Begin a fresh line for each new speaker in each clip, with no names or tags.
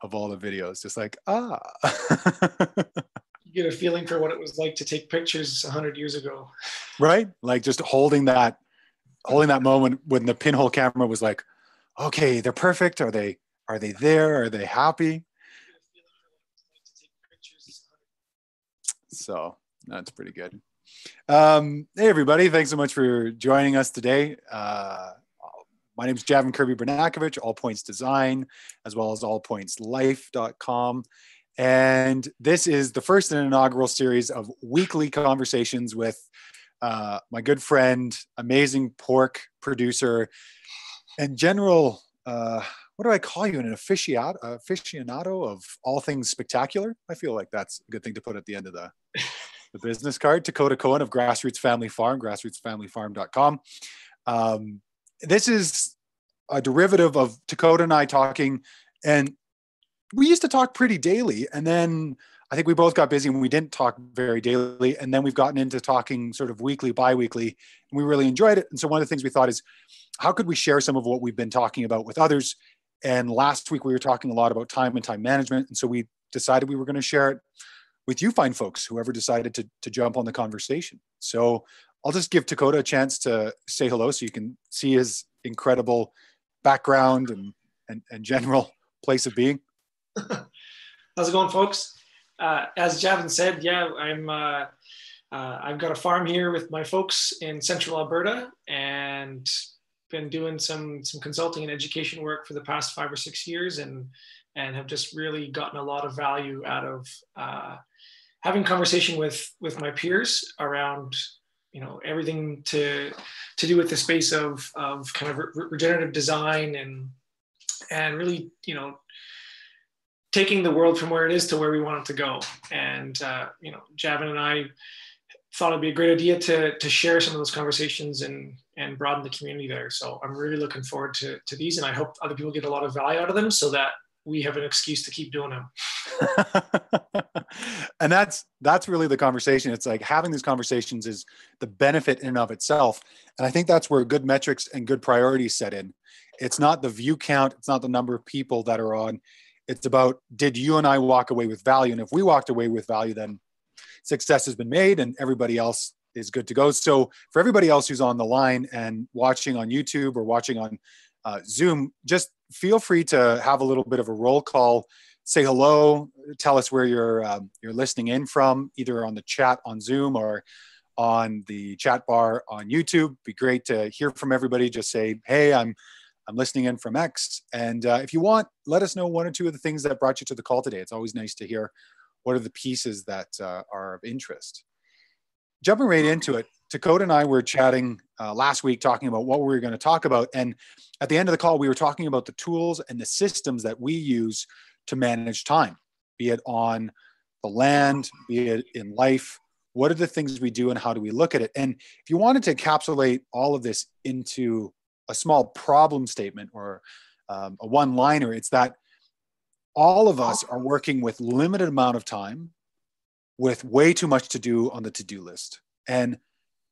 of all the videos, just like,
You get a feeling for what it was like to take pictures 100 years ago.
Right? Like just holding that moment when the pinhole camera was like, okay, they're perfect. Are they there? Are they happy? So that's pretty good. Hey everybody, thanks so much for joining us today. My name is Javan Bernakevitch, All Points Design, as well as allpointslife.com. And this is the first and inaugural series of weekly conversations with my good friend, amazing pork producer, and general, what do I call you? An aficionado of all things spectacular? I feel like that's a good thing to put at the end of the business card. Takota Coen of Grassroots Family Farm, grassrootsfamilyfarm.com. This is a derivative of Takota and I talking, and we used to talk pretty daily. And then I think we both got busy and we didn't talk very daily. And then we've gotten into talking sort of weekly, bi-weekly, and we really enjoyed it. And so one of the things we thought is, how could we share some of what we've been talking about with others? And last week we were talking a lot about time and time management. And so we decided we were going to share it with you fine folks, whoever decided to jump on the conversation. So I'll just give Takota a chance to say hello so you can see his incredible background and general place of being.
How's it going, folks? As Javan said, yeah, I've got a farm here with my folks in central Alberta and been doing some consulting and education work for the past 5 or 6 years and have just really gotten a lot of value out of having conversation with my peers around, everything to do with the space of kind of regenerative design and really, taking the world from where it is to where we want it to go. And, Javan and I thought it'd be a great idea to share some of those conversations and broaden the community there. So I'm really looking forward to these, and I hope other people get a lot of value out of them so that we have an excuse to keep doing them.
And that's really the conversation. It's like having these conversations is the benefit in and of itself. And I think that's where good metrics and good priorities set in. It's not the view count. It's not the number of people that are on. It's about, did you and I walk away with value? And if we walked away with value, then success has been made and everybody else is good to go. So for everybody else who's on the line and watching on YouTube or watching on Zoom, just feel free to have a little bit of a roll call, say hello, tell us where you're listening in from, either on the chat on Zoom or on the chat bar on YouTube. Be great to hear from everybody. Just say, hey, I'm listening in from X. And if you want, let us know 1 or 2 of the things that brought you to the call today. It's always nice to hear what are the pieces that are of interest. Jumping right into it, Takota and I were chatting last week talking about what we were going to talk about. And at the end of the call, we were talking about the tools and the systems that we use to manage time, be it on the land, be it in life. What are the things we do and how do we look at it? And if you wanted to encapsulate all of this into a small problem statement or a one-liner, it's that all of us are working with limited amount of time with way too much to do on the to-do list. And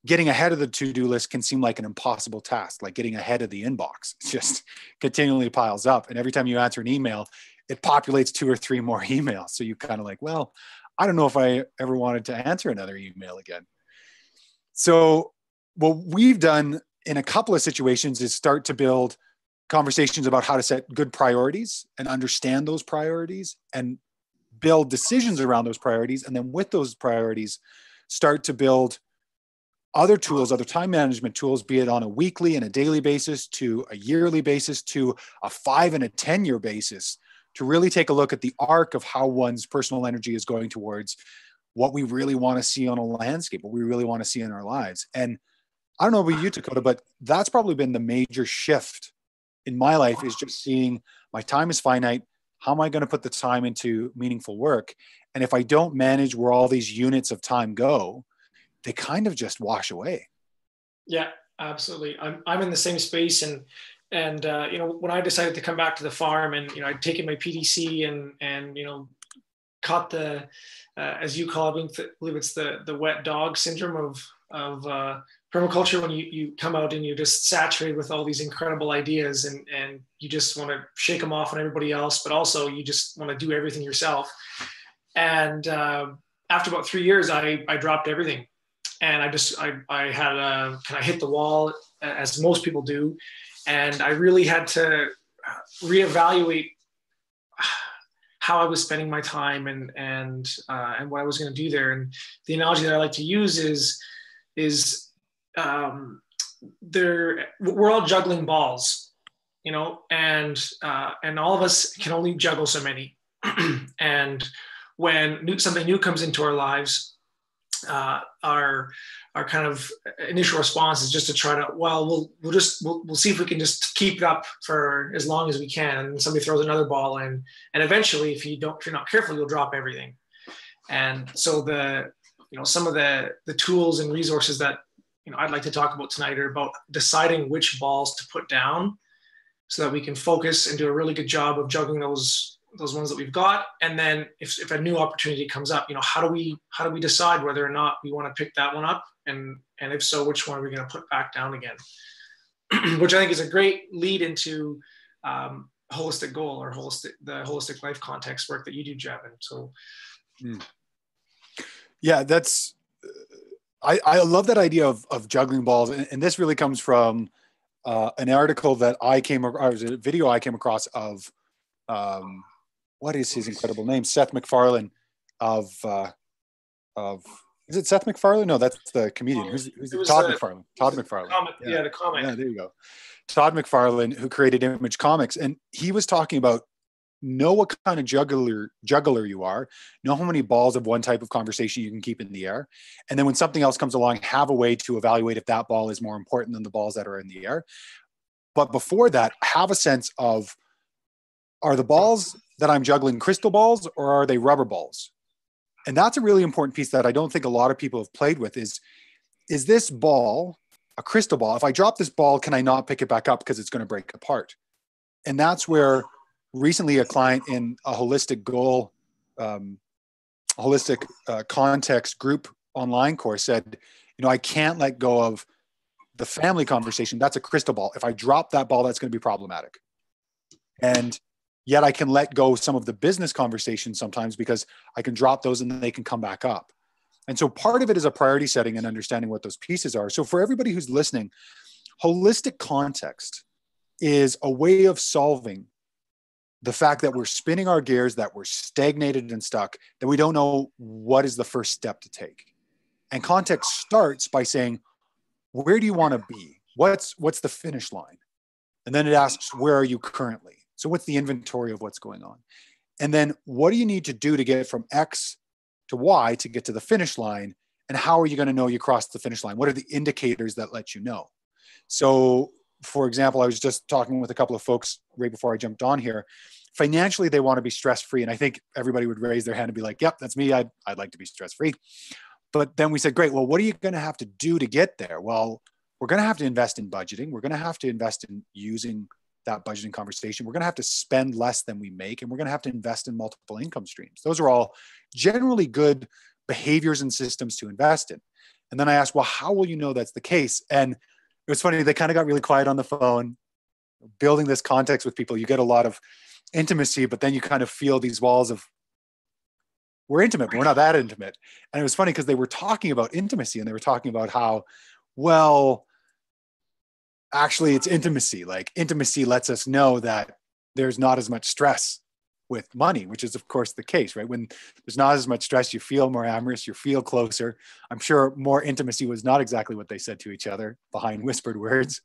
getting ahead of the to-do list can seem like an impossible task, like getting ahead of the inbox. It just continually piles up. And every time you answer an email, it populates 2 or 3 more emails. So you kind of like, well, I don't know if I ever wanted to answer another email again. So what we've done in a couple of situations is start to build conversations about how to set good priorities and understand those priorities and build decisions around those priorities. And then with those priorities, start to build other tools, other time management tools, be it on a weekly and a daily basis to a yearly basis to a 5 and a 10-year basis, to really take a look at the arc of how one's personal energy is going towards what we really want to see on a landscape, what we really want to see in our lives. And I don't know about you, Takota, but that's probably been the major shift in my life, is just seeing my time is finite. How am I going to put the time into meaningful work? And if I don't manage where all these units of time go, they kind of just wash away.
Yeah, absolutely. I'm in the same space, and when I decided to come back to the farm, and I'd taken my PDC and caught the as you call it, I believe it's the wet dog syndrome of permaculture, when you come out and you're just saturated with all these incredible ideas, and you just want to shake them off on everybody else, but also you just want to do everything yourself. And after about 3 years, I dropped everything, and I had kind of hit the wall, as most people do, and I really had to reevaluate how I was spending my time and what I was going to do there. And the analogy that I like to use is we're all juggling balls, and all of us can only juggle so many. And when something new comes into our lives, our kind of initial response is just to try to, we'll see if we can just keep it up for as long as we can. And somebody throws another ball in, and eventually, if you're not careful, you'll drop everything. And so some of the tools and resources that I'd like to talk about tonight are about deciding which balls to put down, so that we can focus and do a really good job of juggling those ones that we've got. And then if a new opportunity comes up, how do we decide whether or not we want to pick that one up, and if so, which one are we going to put back down again? Which I think is a great lead into holistic goal, or the holistic life context work that you do, Javan. So
yeah, that's I love that idea of juggling balls, and this really comes from an article that a video I came across of what is his incredible name? Seth MacFarlane of is it Seth MacFarlane? No, that's the comedian. Who's Todd McFarlane? Todd McFarlane.
The comic.
Yeah, there you go. Todd McFarlane, who created Image Comics, and he was talking about, know what kind of juggler you are, know how many balls of one type of conversation you can keep in the air, and then when something else comes along, have a way to evaluate if that ball is more important than the balls that are in the air. But before that, have a sense of, are the balls that I'm juggling crystal balls, or are they rubber balls? And that's a really important piece that I don't think a lot of people have played with is this ball a crystal ball? If I drop this ball, can I not pick it back up because it's going to break apart? And that's where recently a client in a holistic goal, context group online course said, I can't let go of the family conversation. That's a crystal ball. If I drop that ball, that's going to be problematic. And yet I can let go some of the business conversations sometimes because I can drop those and they can come back up. And so part of it is a priority setting and understanding what those pieces are. So for everybody who's listening, holistic context is a way of solving the fact that we're spinning our gears, that we're stagnated and stuck, that we don't know what is the first step to take. And context starts by saying, where do you want to be? What's the finish line? And then it asks, where are you currently? So what's the inventory of what's going on? And then what do you need to do to get from X to Y to get to the finish line? And how are you going to know you crossed the finish line? What are the indicators that let you know? So for example, I was just talking with a couple of folks right before I jumped on here. Financially, they want to be stress-free. And I think everybody would raise their hand and be like, yep, that's me. I'd like to be stress-free. But then we said, great, well, what are you going to have to do to get there? Well, we're going to have to invest in budgeting. We're going to have to invest in using that budgeting conversation. We're going to have to spend less than we make, and we're going to have to invest in multiple income streams. Those are all generally good behaviors and systems to invest in. And then I asked, well, how will you know that's the case? And it was funny, they kind of got really quiet on the phone. Building this context with people, you get a lot of intimacy, but then you kind of feel these walls of, we're intimate, but we're not that intimate. And it was funny because they were talking about intimacy, and they were talking about how, well, actually it's intimacy. Like intimacy lets us know that there's not as much stress with money, which is of course the case, right? When there's not as much stress, you feel more amorous, you feel closer. I'm sure more intimacy was not exactly what they said to each other behind whispered words,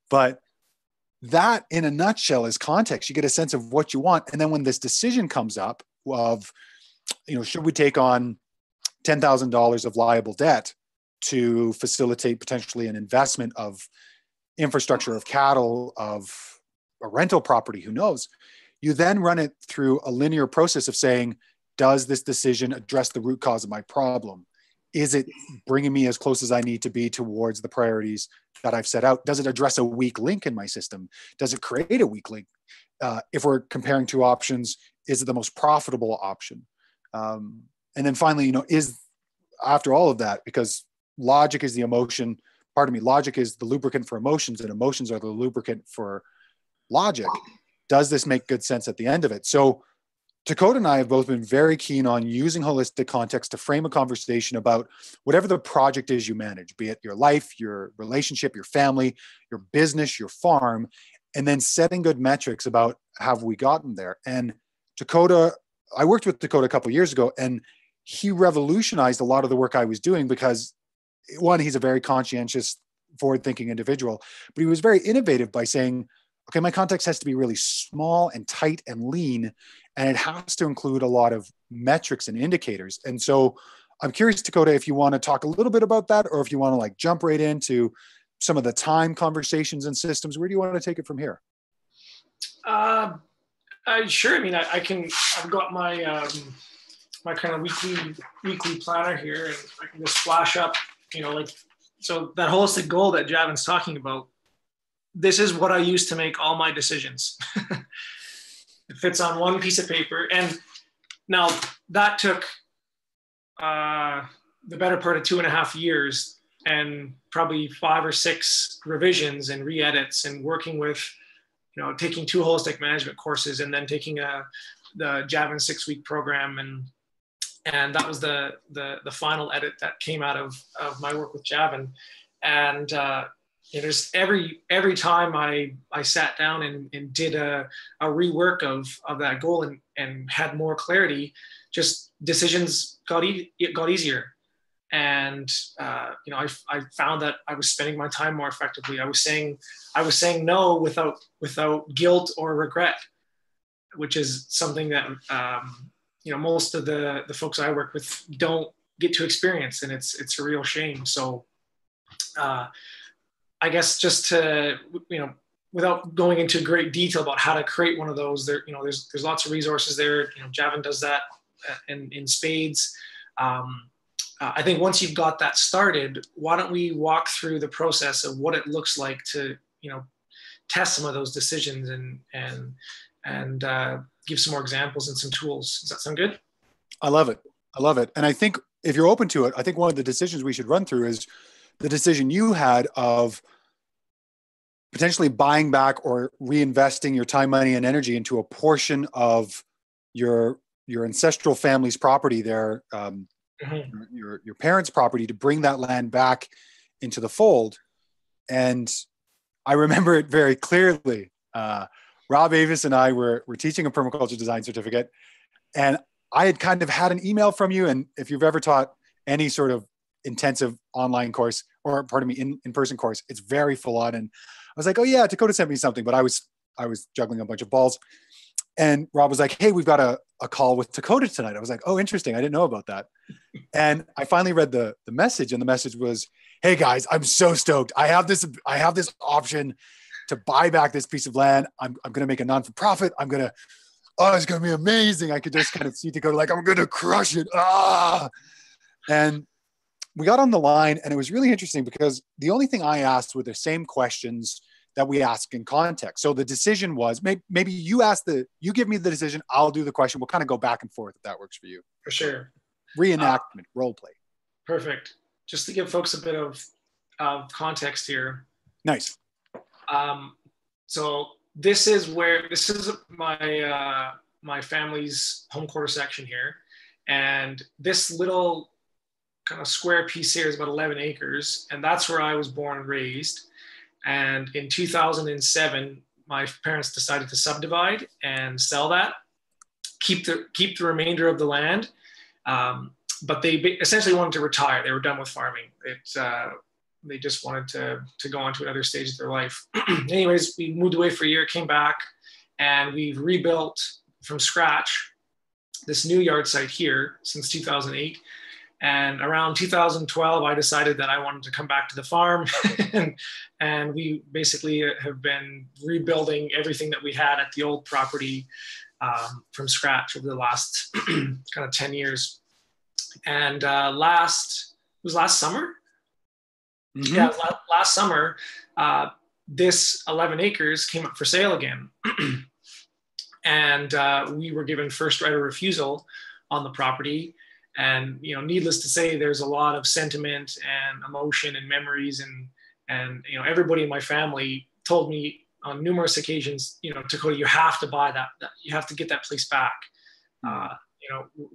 but that in a nutshell is context. You get a sense of what you want. And then when this decision comes up of, should we take on $10,000 of liable debt to facilitate potentially an investment of infrastructure, of cattle, of a rental property, who knows? You then run it through a linear process of saying, does this decision address the root cause of my problem? Is it bringing me as close as I need to be towards the priorities that I've set out? Does it address a weak link in my system? Does it create a weak link? If we're comparing two options, is it the most profitable option? And then finally, is after all of that, because logic is the emotion pardon me, logic is the lubricant for emotions and emotions are the lubricant for logic. Does this make good sense at the end of it? So Takota and I have both been very keen on using holistic context to frame a conversation about whatever the project is you manage, be it your life, your relationship, your family, your business, your farm, and then setting good metrics about have we gotten there. And Takota, I worked with Takota a couple of years ago, and he revolutionized a lot of the work I was doing because, one, he's a very conscientious, forward-thinking individual, but he was very innovative by saying, okay, my context has to be really small and tight and lean, and it has to include a lot of metrics and indicators. And so I'm curious, Takota, if you want to talk a little bit about that, or if you want to like jump right into some of the time conversations and systems. Where do you want to take it from here?
Sure. I mean, I can, I've got my, my kind of weekly planner here, and I can just flash up, like, so that holistic goal that Javan's talking about, this is what I use to make all my decisions. It fits on one piece of paper. And now that took the better part of 2.5 years and probably 5 or 6 revisions and re-edits and working with, taking 2 holistic management courses and then taking the Javan 6-week program. And that was the final edit that came out of my work with Javan. And just every time I sat down and did a rework of that goal and had more clarity, just decisions got easier. And I found that I was spending my time more effectively. I was saying no without guilt or regret, which is something that most of the folks I work with don't get to experience, and it's a real shame. So I guess just to without going into great detail about how to create one of those, there's lots of resources there. Javan does that in spades. I think once you've got that started, why don't we walk through the process of what it looks like to, test some of those decisions and give some more examples and some tools. Does that sound good?
I love it. And I think if you're open to it, I think one of the decisions we should run through is the decision you had of potentially buying back or reinvesting your time, money, and energy into a portion of your ancestral family's property there, your parents' property, to bring that land back into the fold. And I remember it very clearly. Rob Avis and I were teaching a permaculture design certificate, and I had kind of had an email from you. And if you've ever taught any sort of intensive online course, or pardon me, in-person course, it's very full on. And I was like, oh yeah, Takota sent me something, but I was juggling a bunch of balls. And Rob was like, hey, we've got a call with Takota tonight. I was like, oh, interesting. I didn't know about that. And I finally read the message, and the message was, hey guys, I'm so stoked. I have this option to buy back this piece of land. I'm going to make a non-for-profit. it's going to be amazing. I could just kind of see Takota like, I'm going to crush it. And we got on the line, and it was really interesting because the only thing I asked were the same questions that we ask in context. So the decision was maybe you give me the decision, I'll do the question. We'll kind of go back and forth if that works for you.
For sure.
Reenactment, role play.
Perfect. Just to give folks a bit of context here.
Nice.
So this is my family's home quarter section here. And this little kind of square piece here is about 11 acres. And that's where I was born and raised. And in 2007, my parents decided to subdivide and sell that, keep the remainder of the land. But they essentially wanted to retire. They were done with farming. They just wanted to go on to another stage of their life. Anyways, we moved away for a year, came back, and we've rebuilt from scratch this new yard site here since 2008. And around 2012, I decided that I wanted to come back to the farm. and we basically have been rebuilding everything that we had at the old property from scratch over the last kind of 10 years. And last summer? Mm-hmm. Yeah, last summer, this 11 acres came up for sale again. And we were given first right of refusal on the property. And, needless to say, there's a lot of sentiment and emotion and memories And, everybody in my family told me on numerous occasions, Takota, you have to buy that. You have to get that place back.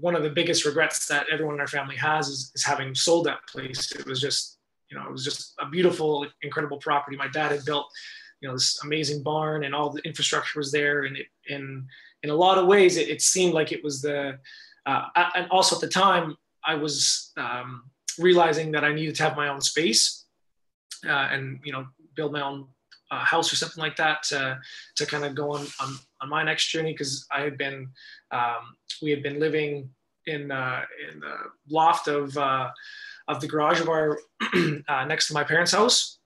One of the biggest regrets that everyone in our family has is having sold that place. It was just a beautiful, incredible property. My dad had built, this amazing barn, and all the infrastructure was there. And in a lot of ways, it seemed like it was and also at the time, I was realizing that I needed to have my own space and, build my own house or something like that to kind of go on my next journey. Cause we had been living in the loft of the garage of our next to my parents' house.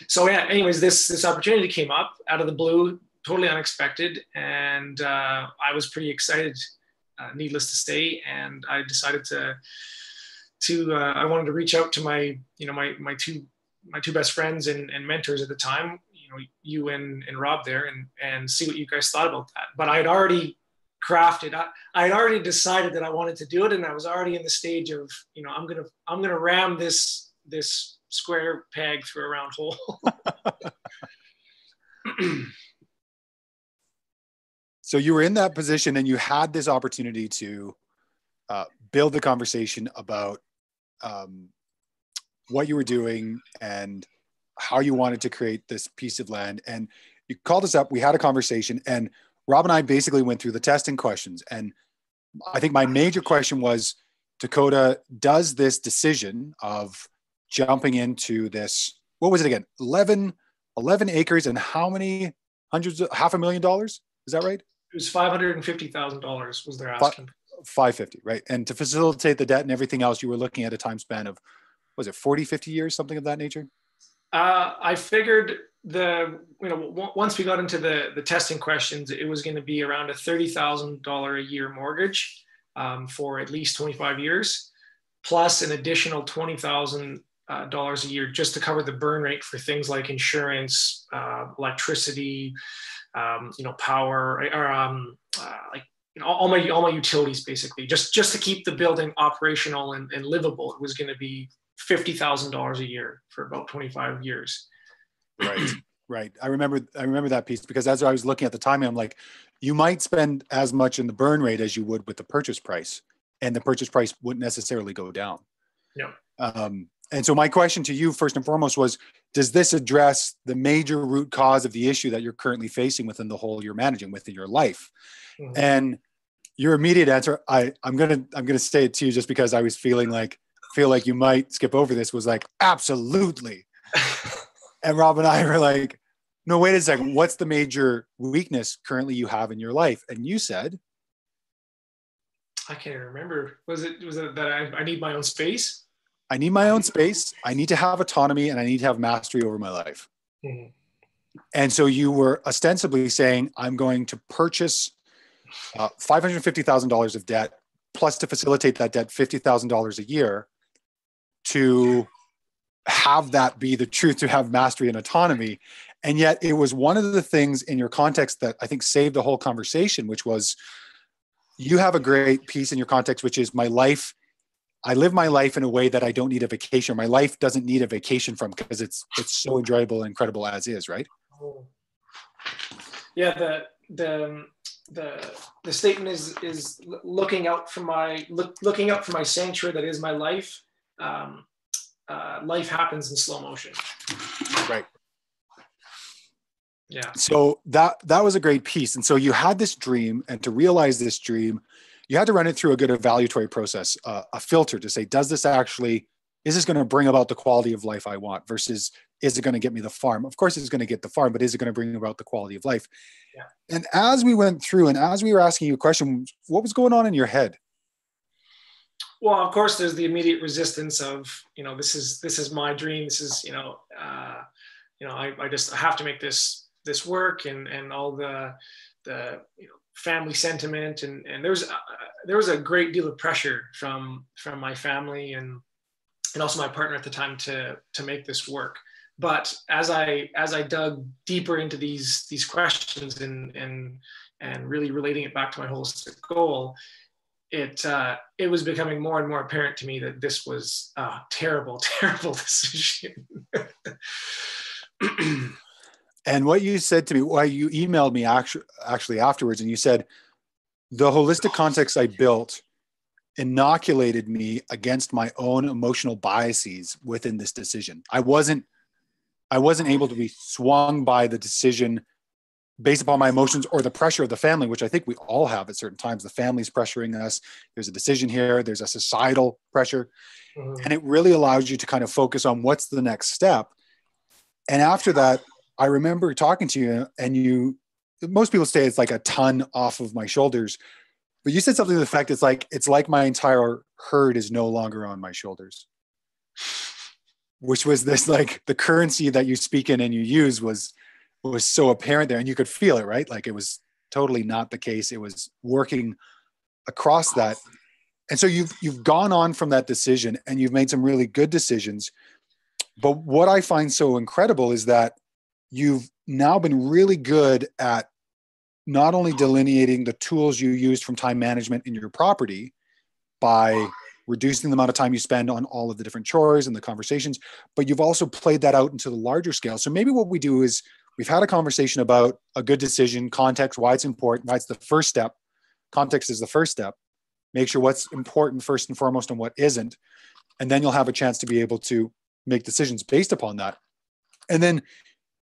So yeah, anyways, this opportunity came up out of the blue, totally unexpected. And I was pretty excited, needless to say. And I decided I wanted to reach out to my two best friends and mentors at the time, you and Rob there, and see what you guys thought about that. But I had already crafted, I had already decided that I wanted to do it. And I was already in the stage of, I'm going to ram this square peg through a round hole.
So you were in that position and you had this opportunity to build the conversation about what you were doing and how you wanted to create this piece of land. And you called us up, we had a conversation, and Rob and I basically went through the testing questions. And I think my major question was, Takota, does this decision of jumping into this, what was it again? 11 acres and how many hundreds of $500,000? Is that right?
It was $550,000 was their asking.
550, right? And to facilitate the debt and everything else, you were looking at a time span of, was it 40, 50 years, something of that nature?
I figured once we got into the testing questions, it was going to be around a $30,000 a year mortgage for at least 25 years, plus an additional $20,000 a year just to cover the burn rate for things like insurance, electricity, power, or all my utilities, basically, just to keep the building operational and livable. It was going to be $50,000 a year for about 25 years. Right.
I remember that piece, because as I was looking at the timing, I'm like, you might spend as much in the burn rate as you would with the purchase price, and the purchase price wouldn't necessarily go down.
Yeah.
And so my question to you first and foremost was, does this address the major root cause of the issue that you're currently facing within the hole you're managing within your life? Mm-hmm. And your immediate answer, I'm gonna say it to you just because I was feel like you might skip over this, was like, absolutely. And Rob and I were like, no, wait a second. What's the major weakness currently you have in your life? And you said,
I can't remember. Was it that I need my own space?
I need my own space. I need to have autonomy, and I need to have mastery over my life. Mm-hmm. And so you were ostensibly saying, I'm going to purchase $550,000 of debt, plus to facilitate that debt, $50,000 a year, to have that be the truth, to have mastery and autonomy. And yet it was one of the things in your context that I think saved the whole conversation, which was, you have a great piece in your context, which is, my life, I live my life in a way that I don't need a vacation. My life doesn't need a vacation from, because it's so enjoyable and incredible as is, right?
Yeah, the statement is looking out for my sanctuary that is my life. Life happens in slow motion.
Right.
Yeah.
So that was a great piece. And so you had this dream, and to realize this dream, you had to run it through a good evaluatory process, a filter to say, is this going to bring about the quality of life I want, versus is it going to get me the farm? Of course it's going to get the farm, but is it going to bring about the quality of life? Yeah. And as we went through, and as we were asking you questions, what was going on in your head?
Well, of course, there's the immediate resistance of, this is my dream. This is, I have to make this work, and all the family sentiment, and there was a great deal of pressure from my family and also my partner at the time to make this work. But as I dug deeper into these questions and really relating it back to my holistic goal, it was becoming more and more apparent to me that this was a terrible, terrible decision.
And what you said to me, why you emailed me actually afterwards, and you said the holistic context I built inoculated me against my own emotional biases within this decision. I wasn't able to be swung by the decision based upon my emotions or the pressure of the family, which I think we all have at certain times. The family's pressuring us. There's a decision here. There's a societal pressure. And it really allows you to kind of focus on what's the next step. And after that, I remember talking to you, and most people say it's like a ton off of my shoulders, but you said something to the fact it's like my entire herd is no longer on my shoulders, which was this, like, the currency that you speak in and you use was so apparent there, and you could feel it, right? Like, it was totally not the case. It was working across that. And so you've gone on from that decision, and you've made some really good decisions. But what I find so incredible is that you've now been really good at not only delineating the tools you used from time management in your property by reducing the amount of time you spend on all of the different chores and the conversations, but you've also played that out into the larger scale. So maybe what we do is we've had a conversation about a good decision, context, why it's important, why it's the first step. Context is the first step. Make sure what's important first and foremost and what isn't. And then you'll have a chance to be able to make decisions based upon that. And then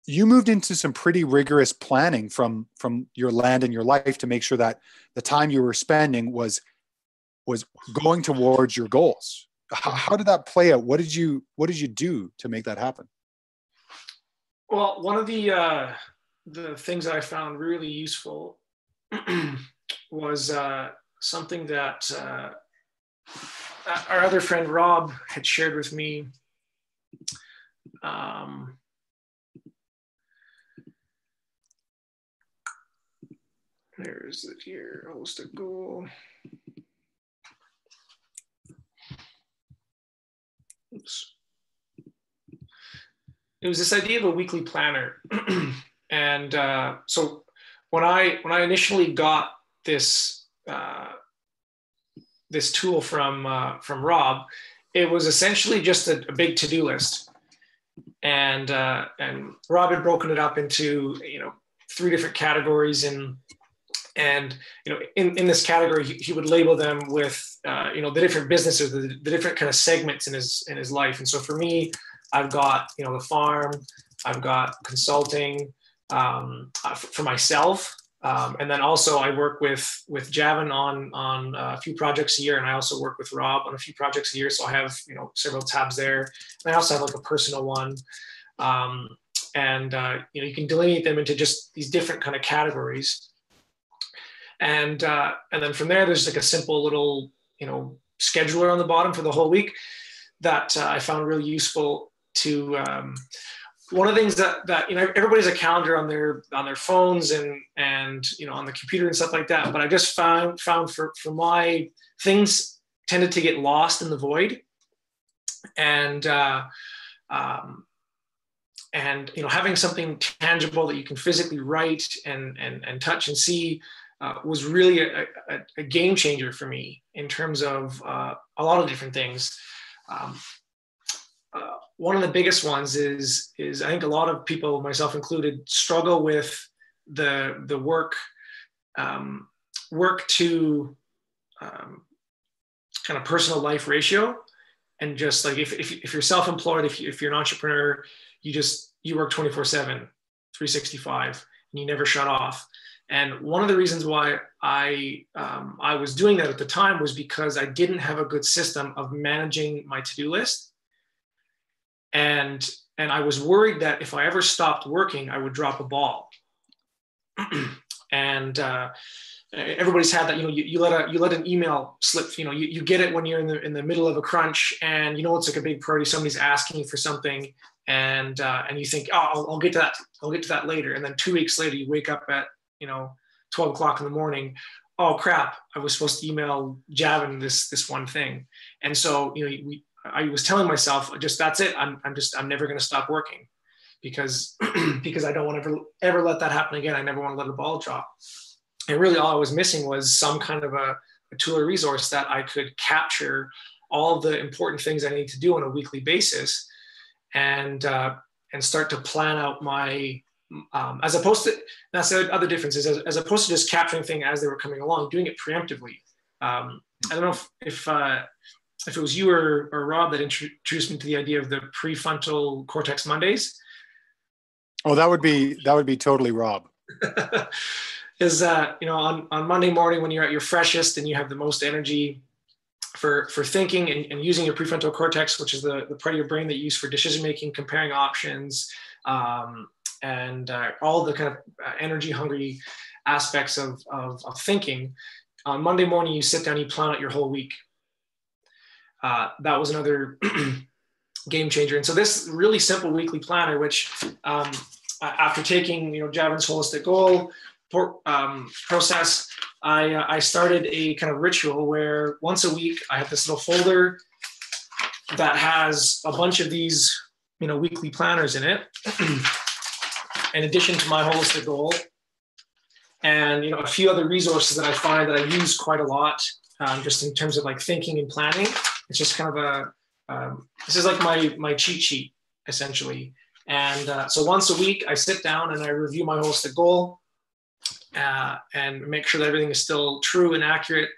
you moved into some pretty rigorous planning from your land and your life to make sure that the time you were spending was going towards your goals. How did that play out? What did you do to make that happen?
Well, one of the things that I found really useful was something that our other friend Rob had shared with me. Where is it here? Host a goal. Oops. It was this idea of a weekly planner. And so when I initially got this this tool from Rob, it was essentially just a big to-do list. And Rob had broken it up into 3 different categories, and in this category he would label them with the different businesses, the different kind of segments in his life. And so for me, I've got the farm, I've got consulting for myself, and then also I work with Javan on a few projects a year, and I also work with Rob on a few projects a year. So I have several tabs there, and I also have like a personal one, and you can delineate them into just these different kind of categories. And then from there, there's like a simple little, scheduler on the bottom for the whole week that I found really useful to, one of the things that everybody has a calendar on their phones and on the computer and stuff like that. But I just found for my things tended to get lost in the void. And having something tangible that you can physically write and touch and see was really a game changer for me in terms of a lot of different things. One of the biggest ones is I think a lot of people, myself included, struggle with the work to kind of personal life ratio. And just like if you're self-employed, if you're an entrepreneur, you work 24/7, 365, and you never shut off. And one of the reasons why I was doing that at the time was because I didn't have a good system of managing my to-do list. And I was worried that if I ever stopped working, I would drop a ball. And everybody's had that. You let an email slip. You get it when you're in the middle of a crunch, and it's like a big priority. Somebody's asking you for something, and you think, oh, I'll get to that. I'll get to that later. And then 2 weeks later, you wake up at 12 o'clock in the morning. Oh crap! I was supposed to email Javan this one thing. And so I was telling myself, just that's it. I'm never going to stop working, because I don't want to ever let that happen again. I never want to let a ball drop. And really, all I was missing was some kind of a tool or resource that I could capture all the important things I need to do on a weekly basis, and start to plan out my, as opposed to, that's the other difference is, as opposed to just capturing things as they were coming along, doing it preemptively. I don't know if it was you or Rob that introduced me to the idea of the prefrontal cortex Mondays.
Oh, that would be totally Rob.
Is on Monday morning, when you're at your freshest and you have the most energy for thinking and using your prefrontal cortex, which is the part of your brain that you use for decision making, comparing options, and all the kind of energy hungry aspects of thinking. On Monday morning, you sit down, you plan out your whole week. That was another game changer. And so this really simple weekly planner, which after taking Javan's holistic goal process, I started a kind of ritual where once a week I have this little folder that has a bunch of these weekly planners in it, in addition to my holistic goal, and a few other resources that I find that I use quite a lot, just in terms of like thinking and planning. It's just kind of this is like my cheat sheet essentially. And so once a week I sit down and I review my holistic goal, and make sure that everything is still true and accurate.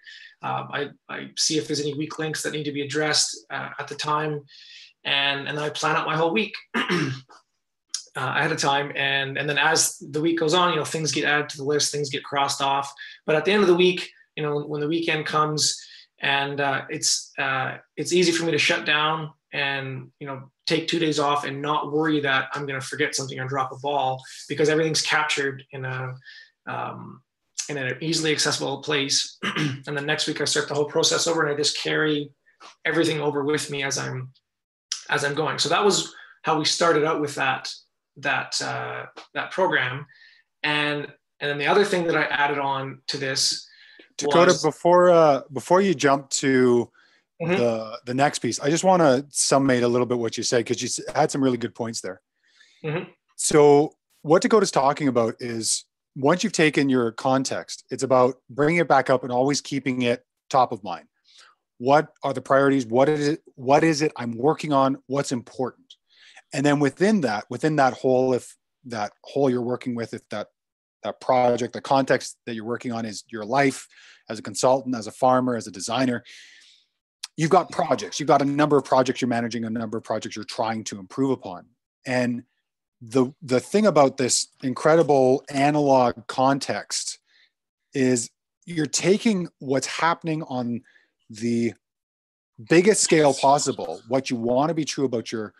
I see if there's any weak links that need to be addressed at the time, and then I plan out my whole week ahead of time. And then as the week goes on, things get added to the list, things get crossed off. But at the end of the week, when the weekend comes, and it's easy for me to shut down and take 2 days off and not worry that I'm going to forget something or drop a ball, because everything's captured in an easily accessible place. And then next week I start the whole process over, and I just carry everything over with me as I'm going. So that was how we started out with that program. And then the other thing that I added on to this,
Takota, before you jump to the next piece, I just want to summate a little bit what you said, because you had some really good points there.
Mm-hmm.
So what Dakota's talking about is, once you've taken your context, it's about bringing it back up and always keeping it top of mind. What are the priorities? What is it I'm working on? What's important? And then within that whole, if that whole you're working with, if that project, the context that you're working on is your life as a consultant, as a farmer, as a designer, you've got projects. You've got a number of projects you're managing, a number of projects you're trying to improve upon. And the thing about this incredible analog context is you're taking what's happening on the biggest scale possible, what you want to be true about your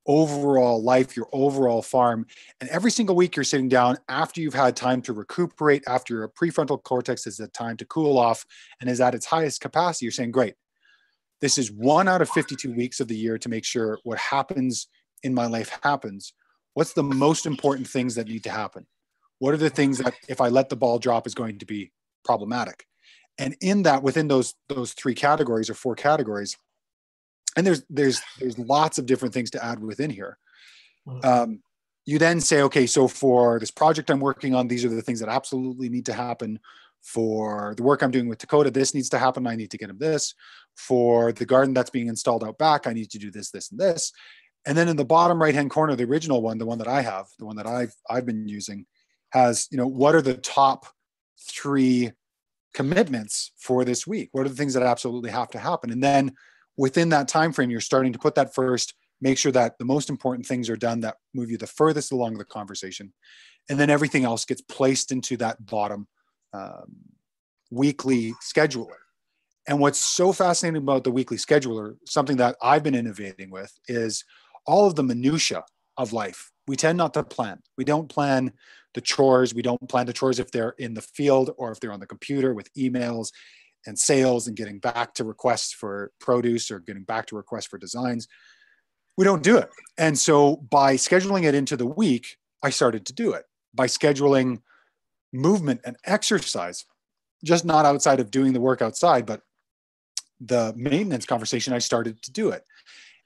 overall life, your overall farm. And every single week you're sitting down after you've had time to recuperate, after your prefrontal cortex has had time to cool off and is at its highest capacity. You're saying, great, this is 1 out of 52 weeks of the year to make sure what happens in my life happens. What's the most important things that need to happen? What are the things that if I let the ball drop is going to be problematic? And in that, within those 3 categories or 4 categories, and there's lots of different things to add within here. You then say, okay, so for this project I'm working on, these are the things that absolutely need to happen. For the work I'm doing with Takota, this needs to happen. I need to get him this. For the garden that's being installed out back, I need to do this, this, and this. And then in the bottom right-hand corner, the original one, the one that I have, the one that I've been using, has, what are the top 3 commitments for this week? What are the things that absolutely have to happen? And then within that time frame, you're starting to put that first, make sure that the most important things are done that move you the furthest along the conversation. And then everything else gets placed into that bottom weekly scheduler. And what's so fascinating about the weekly scheduler, something that I've been innovating with, is all of the minutia of life. We tend not to plan. We don't plan the chores. We don't plan the chores if they're in the field or if they're on the computer with emails and sales and getting back to requests for produce or getting back to requests for designs. We don't do it. And so by scheduling it into the week, I started to do it. By scheduling movement and exercise, just not outside of doing the work outside, but the maintenance conversation, I started to do it.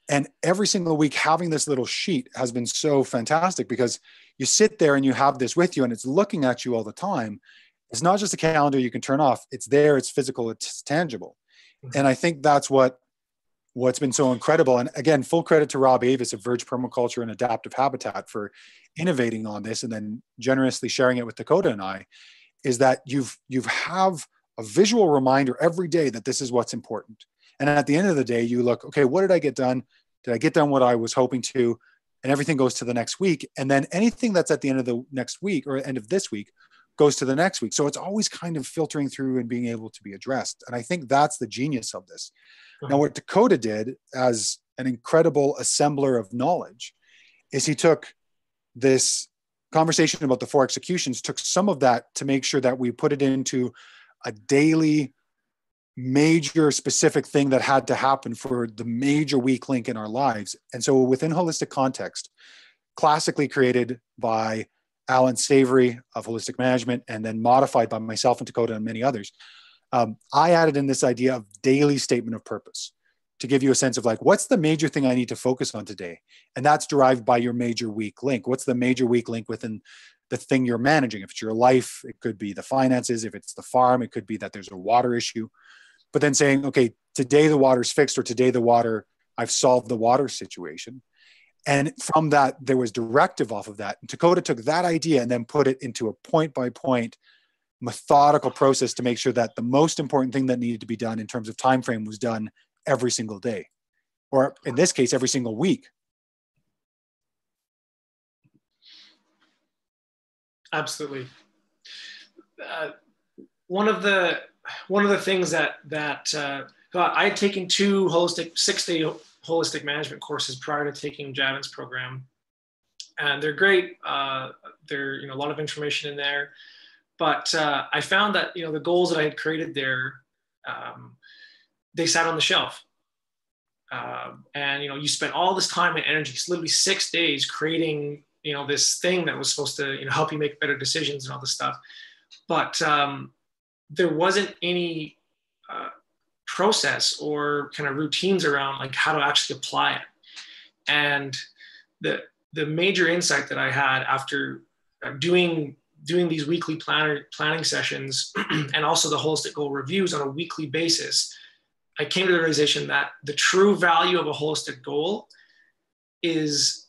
And every single week having this little sheet has been so fantastic, because you sit there and you have this with you and it's looking at you all the time. it's not just a calendar you can turn off. It's there, it's physical, it's tangible. And I think that's what's been so incredible. And again, full credit to Rob Avis of Verge Permaculture and Adaptive Habitat for innovating on this and then generously sharing it with Takota and I, is that you have a visual reminder every day that this is what's important. And at the end of the day, you look, okay, what did I get done? Did I get done what I was hoping to? And everything goes to the next week. And then anything that's at the end of the next week or end of this week goes to the next week. So it's always kind of filtering through and being able to be addressed. And I think that's the genius of this. Now, what Takota did as an incredible assembler of knowledge is he took this conversation about the 4 executions, took some of that to make sure that we put it into a daily major specific thing that had to happen for the major weak link in our lives. And so within Holistic Context, classically created by Alan Savory of Holistic Management and then modified by myself and Takota and many others, I added in this idea of daily statement of purpose to give you a sense of like, what's the major thing I need to focus on today? And that's derived by your major weak link. What's the major weak link within the thing you're managing? If it's your life, it could be the finances. If it's the farm, it could be that there's a water issue. But then saying, okay, today the water's fixed, or today I've solved the water situation. And from that, there was directive off of that. And Takota took that idea and then put it into a point-by-point methodical process to make sure that the most important thing that needed to be done in terms of time frame was done every single day, or in this case, every single week.
Absolutely. One of the things that I had taken 2 6-day holistic management courses prior to taking Javan's program, and they're great. There, a lot of information in there, but I found that the goals that I had created there, they sat on the shelf, and you spent all this time and energy, literally 6 days, creating this thing that was supposed to help you make better decisions and all this stuff, but there wasn't any process or kind of routines around like how to actually apply it. And the major insight that I had after doing these weekly planning sessions and also the holistic goal reviews on a weekly basis, I came to the realization that the true value of a holistic goal is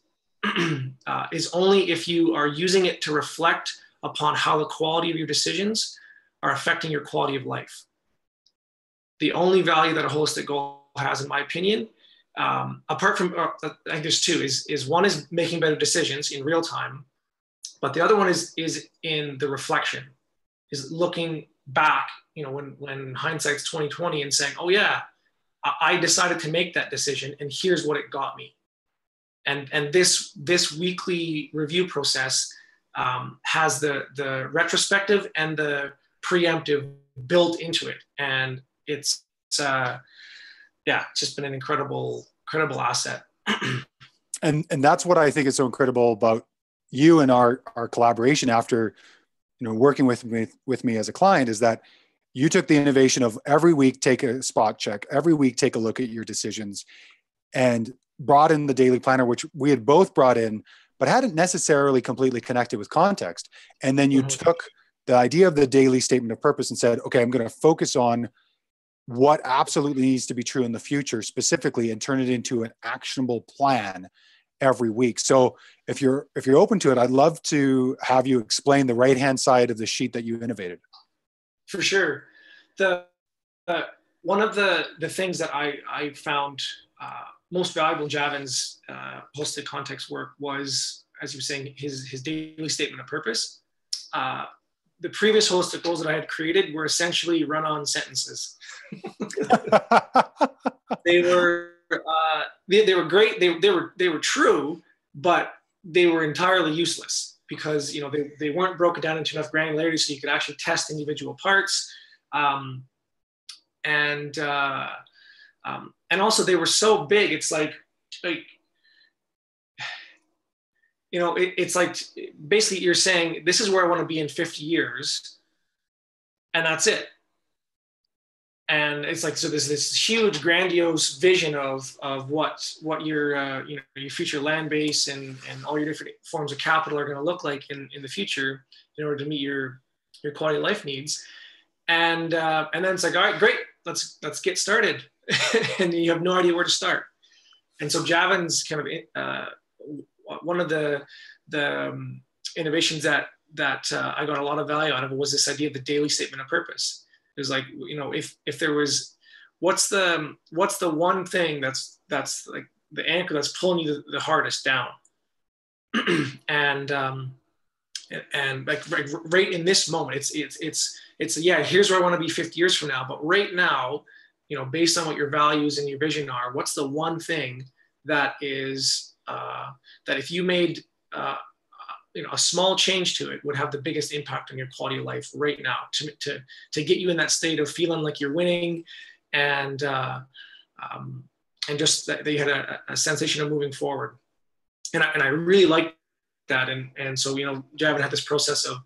only if you are using it to reflect upon how the quality of your decisions are affecting your quality of life. The only value that a holistic goal has, in my opinion, apart from, I think there's 2, is one is making better decisions in real time, but the other one is in the reflection, is looking back, when hindsight's 20/20 and saying, oh yeah, I decided to make that decision and here's what it got me. And this weekly review process has the retrospective and the preemptive built into it, and it's just been an incredible asset.
and that's what I think is so incredible about you and our collaboration after working with me as a client, is that you took the innovation of every week take a spot check, every week take a look at your decisions, and brought in the daily planner, which we had both brought in but hadn't necessarily completely connected with context. And then you took the idea of the daily statement of purpose and said, okay, I'm going to focus on what absolutely needs to be true in the future specifically and turn it into an actionable plan every week. So if you're open to it, I'd love to have you explain the right-hand side of the sheet that you innovated.
For sure. One of the things that I found most valuable in Javan's holistic context work was, as you were saying, his daily statement of purpose. The previous holistic goals that I had created were essentially run-on sentences. They were great. They were true, but they were entirely useless because they weren't broken down into enough granularity so you could actually test individual parts, and also they were so big. It's like it's like basically you're saying this is where I want to be in 50 years, and that's it. And it's like, so there's this huge grandiose vision of what your your future land base and all your different forms of capital are going to look like in the future in order to meet your your quality of life needs. And then it's like, all right, great, let's get started. And you have no idea where to start. And so Javan's kind of one of the innovations that I got a lot of value out of was this idea of the daily statement of purpose. It was like, if there was, what's the one thing that's like the anchor that's pulling you the hardest down, and like right in this moment, it's yeah, here's where I want to be 50 years from now. But right now, based on what your values and your vision are, what's the one thing that is that if you made a small change to it would have the biggest impact on your quality of life right now to get you in that state of feeling like you're winning, and just that you had a sensation of moving forward. And I really liked that. And so, Javan had this process of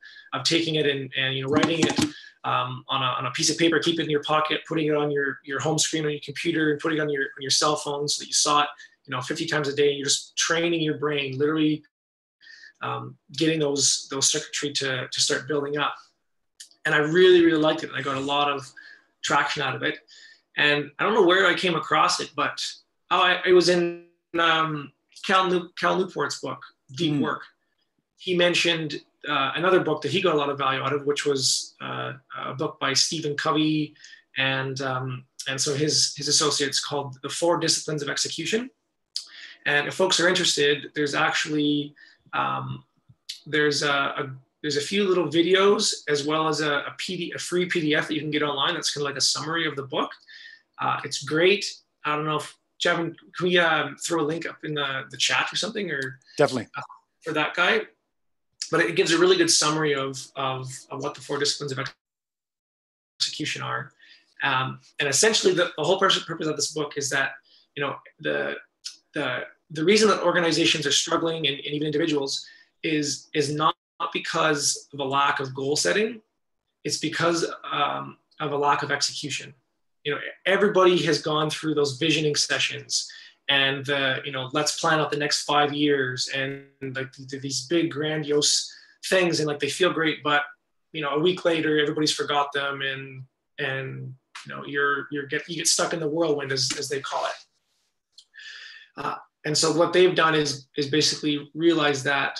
taking it and writing it on a piece of paper, keep it in your pocket, putting it on your home screen on your computer, and putting it on your cell phone so that you saw it 50 times a day. You're just training your brain, literally getting those circuitry to start building up. And I really, really liked it. And I got a lot of traction out of it. And I don't know where I came across it, but it was in Cal Newport's book, Deep Work. He mentioned another book that he got a lot of value out of, which was a book by Stephen Covey and so his associates, called The 4 Disciplines of Execution. And if folks are interested, there's actually there's a few little videos, as well as a free PDF that you can get online. That's kind of like a summary of the book. It's great. I don't know if Javan, can we throw a link up in the chat or something, or
definitely
for that guy? But it gives a really good summary of what the 4 disciplines of execution are. And essentially the whole purpose of this book is that, the reason that organizations are struggling, and even individuals, is not because of a lack of goal setting. It's because of a lack of execution. Everybody has gone through those visioning sessions and let's plan out the next 5 years, and like these big grandiose things, and like they feel great, but a week later everybody's forgot them, and you get stuck in the whirlwind, as they call it. And so what they've done is basically realize that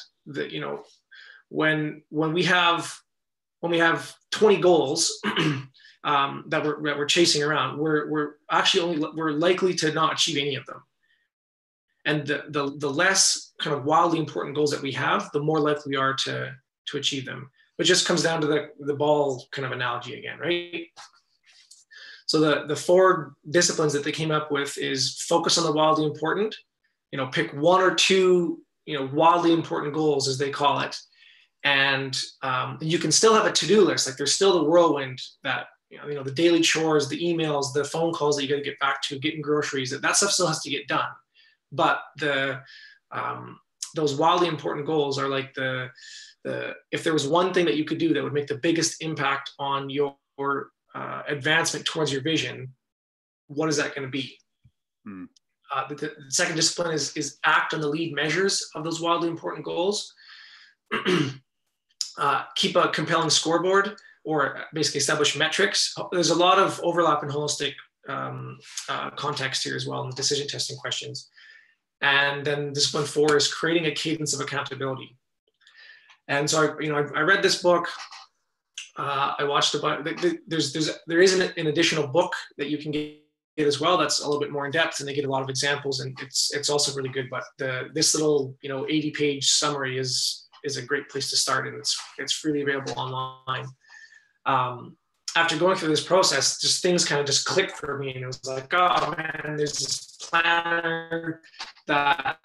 when we have 20 goals that we're chasing around, we're likely to not achieve any of them. And the less kind of wildly important goals that we have, the more likely we are to achieve them. It just comes down to the ball kind of analogy again, right? So the 4 disciplines that they came up with is focus on the wildly important. Pick 1 or 2, wildly important goals, as they call it. And you can still have a to-do list. Like there's still the whirlwind that, the daily chores, the emails, the phone calls that you got to get back to, getting groceries, that stuff still has to get done. But those wildly important goals are like if there was one thing that you could do that would make the biggest impact on your advancement towards your vision, what is that going to be? The second discipline is act on the lead measures of those wildly important goals. Keep a compelling scoreboard, or basically establish metrics. There's a lot of overlap in holistic context here as well in the decision testing questions. And then discipline 4 is creating a cadence of accountability. And so I read this book. I watched about. There is an additional book that you can get as well that's a little bit more in depth, and they get a lot of examples, and it's also really good. But this little 80-page summary is a great place to start, and it's freely available online. After going through this process, just things kind of just clicked for me, and it was like, oh man, there's this planner that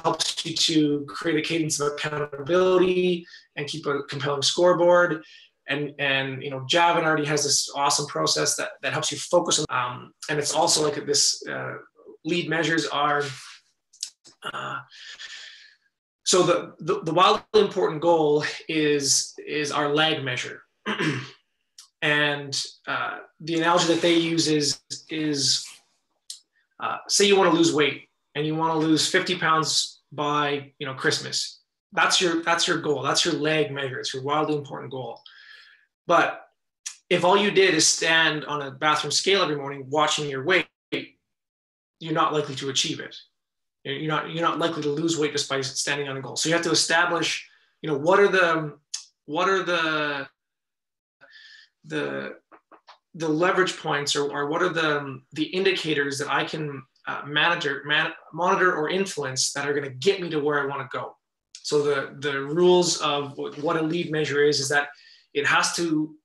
helps you to create a cadence of accountability and keep a compelling scoreboard. And Javan already has this awesome process that helps you focus on, and it's also like this lead measures are. So the wildly important goal is our lag measure, and the analogy that they use is say you want to lose weight and you want to lose 50 pounds by Christmas. That's your goal. That's your lag measure. It's your wildly important goal. But if all you did is stand on a bathroom scale every morning watching your weight, you're not likely to achieve it. You're not likely to lose weight just by standing on a goal. So you have to establish, what are the leverage points, or what are the indicators that I can monitor or influence that are going to get me to where I want to go. So the rules of what a lead measure is that it has to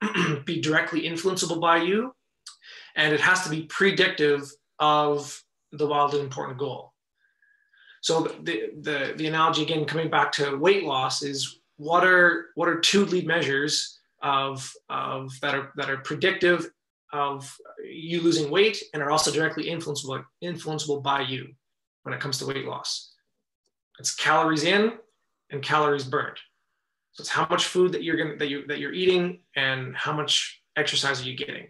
be directly influenceable by you, and it has to be predictive of the wildly important goal. So the analogy, again, coming back to weight loss, is what are two lead measures of that are predictive of you losing weight and are also directly influenceable by you when it comes to weight loss. It's calories in and calories burned. So it's how much food that you're eating and how much exercise are you getting.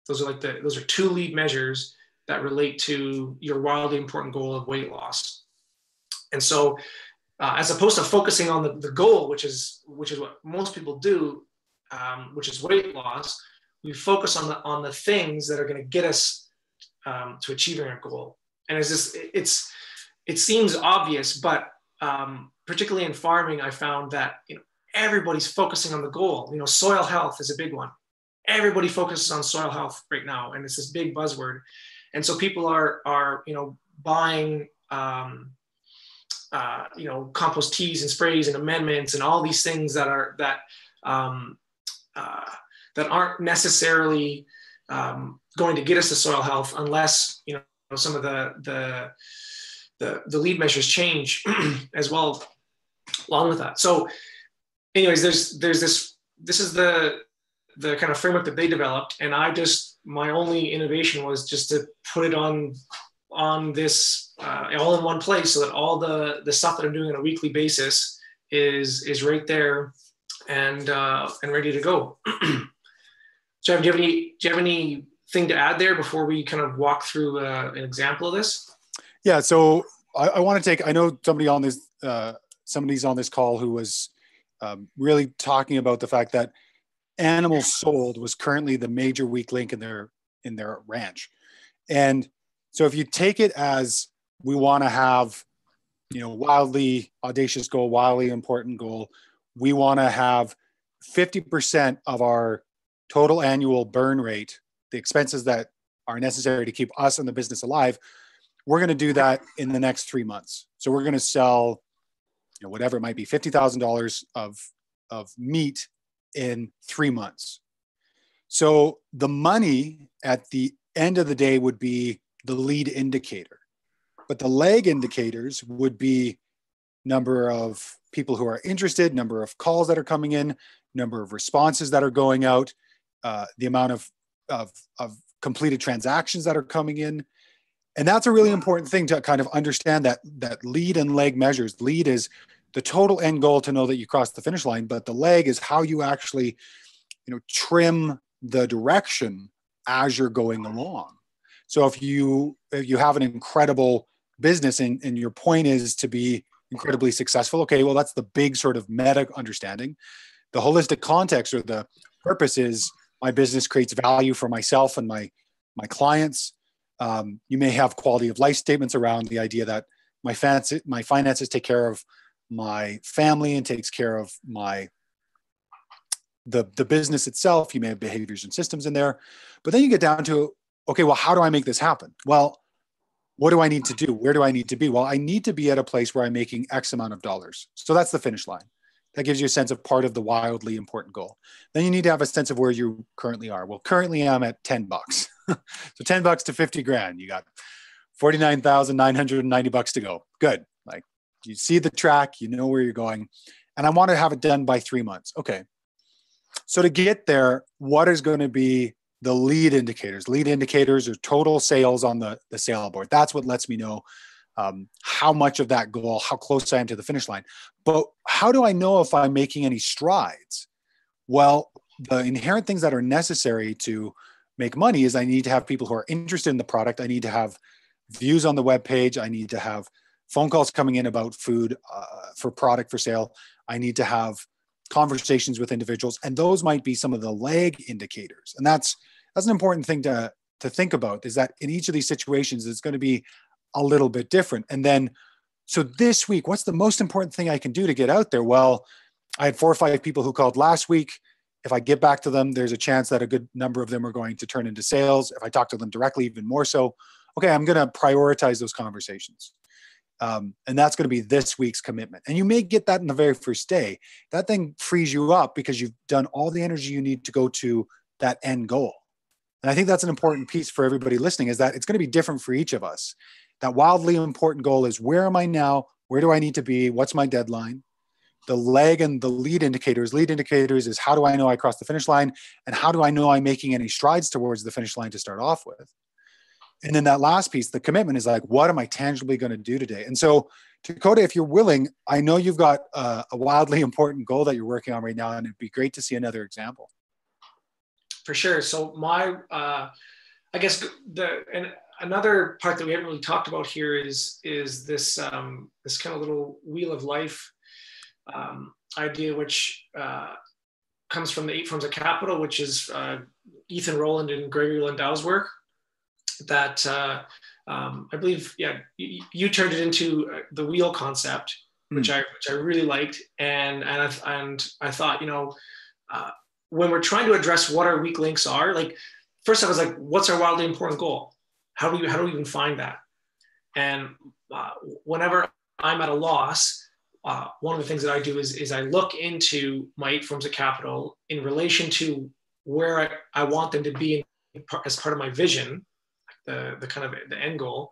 Those are two lead measures that relate to your wildly important goal of weight loss. And so, as opposed to focusing on the goal, which is what most people do, which is weight loss, we focus on the things that are going to get us to achieving our goal. And it seems obvious, but particularly in farming, I found that everybody's focusing on the goal. Soil health is a big one. Everybody focuses on soil health right now, and it's this big buzzword. And so people are buying compost teas and sprays and amendments and all these things that aren't necessarily going to get us to soil health unless some of the lead measures change as well along with that. So anyways, there's this is the kind of framework that they developed, and my only innovation was just to put it on this all in one place, so that all the stuff that I'm doing on a weekly basis is right there and ready to go. So do you have anything to add there before we kind of walk through an example of this?
Yeah. So I want to I know somebody's on this call who was really talking about the fact that animals sold was currently the major weak link in their ranch. And so if you take it as we want to have, wildly audacious goal, wildly important goal, we want to have 50% of our total annual burn rate, the expenses that are necessary to keep us and the business alive, we're going to do that in the next 3 months. So we're going to sell, whatever it might be, $50,000 of meat in 3 months. So the money at the end of the day would be the lead indicator, but the lag indicators would be number of people who are interested, number of calls that are coming in, number of responses that are going out, the amount of completed transactions that are coming in. And that's a really important thing to kind of understand, that lead and lag measures. Lead is the total end goal to know that you crossed the finish line, but the lag is how you actually, trim the direction as you're going along. So if you have an incredible business and your point is to be incredibly successful, okay, well, that's the big sort of meta understanding. The holistic context or the purpose is my business creates value for myself and my clients. You may have quality of life statements around the idea that my finances take care of my family and takes care of the business itself. You may have behaviors and systems in there, but then you get down to, okay, well, how do I make this happen? Well, what do I need to do? Where do I need to be? Well, I need to be at a place where I'm making X amount of dollars. So that's the finish line. That gives you a sense of part of the wildly important goal. Then you need to have a sense of where you currently are. Well, currently I'm at $10. So $10 to 50 grand. You got $49,990 to go. Good. Like, you see the track, you know where you're going. And I want to have it done by 3 months. Okay. So to get there, what is going to be the lead indicators? Lead indicators are total sales on the sale board. That's what lets me know how much of that goal, how close I am to the finish line. But how do I know if I'm making any strides? Well, the inherent things that are necessary to make money is I need to have people who are interested in the product. I need to have views on the web page. I need to have phone calls coming in about food for product for sale. I need to have conversations with individuals, and those might be some of the lag indicators. And that's an important thing to think about, is that in each of these situations, it's going to be a little bit different. And then, so this week, what's the most important thing I can do to get out there? Well, I had 4 or 5 people who called last week. If I get back to them, there's a chance that a good number of them are going to turn into sales. If I talk to them directly, even more so. Okay, I'm going to prioritize those conversations. And that's going to be this week's commitment. And you may get that in the very first day. That thing frees you up because you've done all the energy you need to go to that end goal. And I think that's an important piece for everybody listening, is that it's going to be different for each of us. That wildly important goal is, where am I now? Where do I need to be? What's my deadline? The lag and the lead indicators. Lead indicators is, how do I know I crossed the finish line? And how do I know I'm making any strides towards the finish line to start off with? And then that last piece, the commitment, is like, what am I tangibly going to do today? And so, Takota, if you're willing, I know you've got a wildly important goal that you're working on right now, and it'd be great to see another example.
For sure. So my, I guess another part that we haven't really talked about here is this this kind of little wheel of life idea, which comes from the 8 Forms of Capital, which is Ethan Rowland and Gregory Landau's work. That I believe, you turned it into the wheel concept, which I really liked, and I thought, when we're trying to address what our weak links are, like, first I was like, what's our wildly important goal? How do we even find that? And whenever I'm at a loss, one of the things that I do is I look into my 8 Forms of Capital in relation to where I want them to be as part of my vision, the kind of the end goal.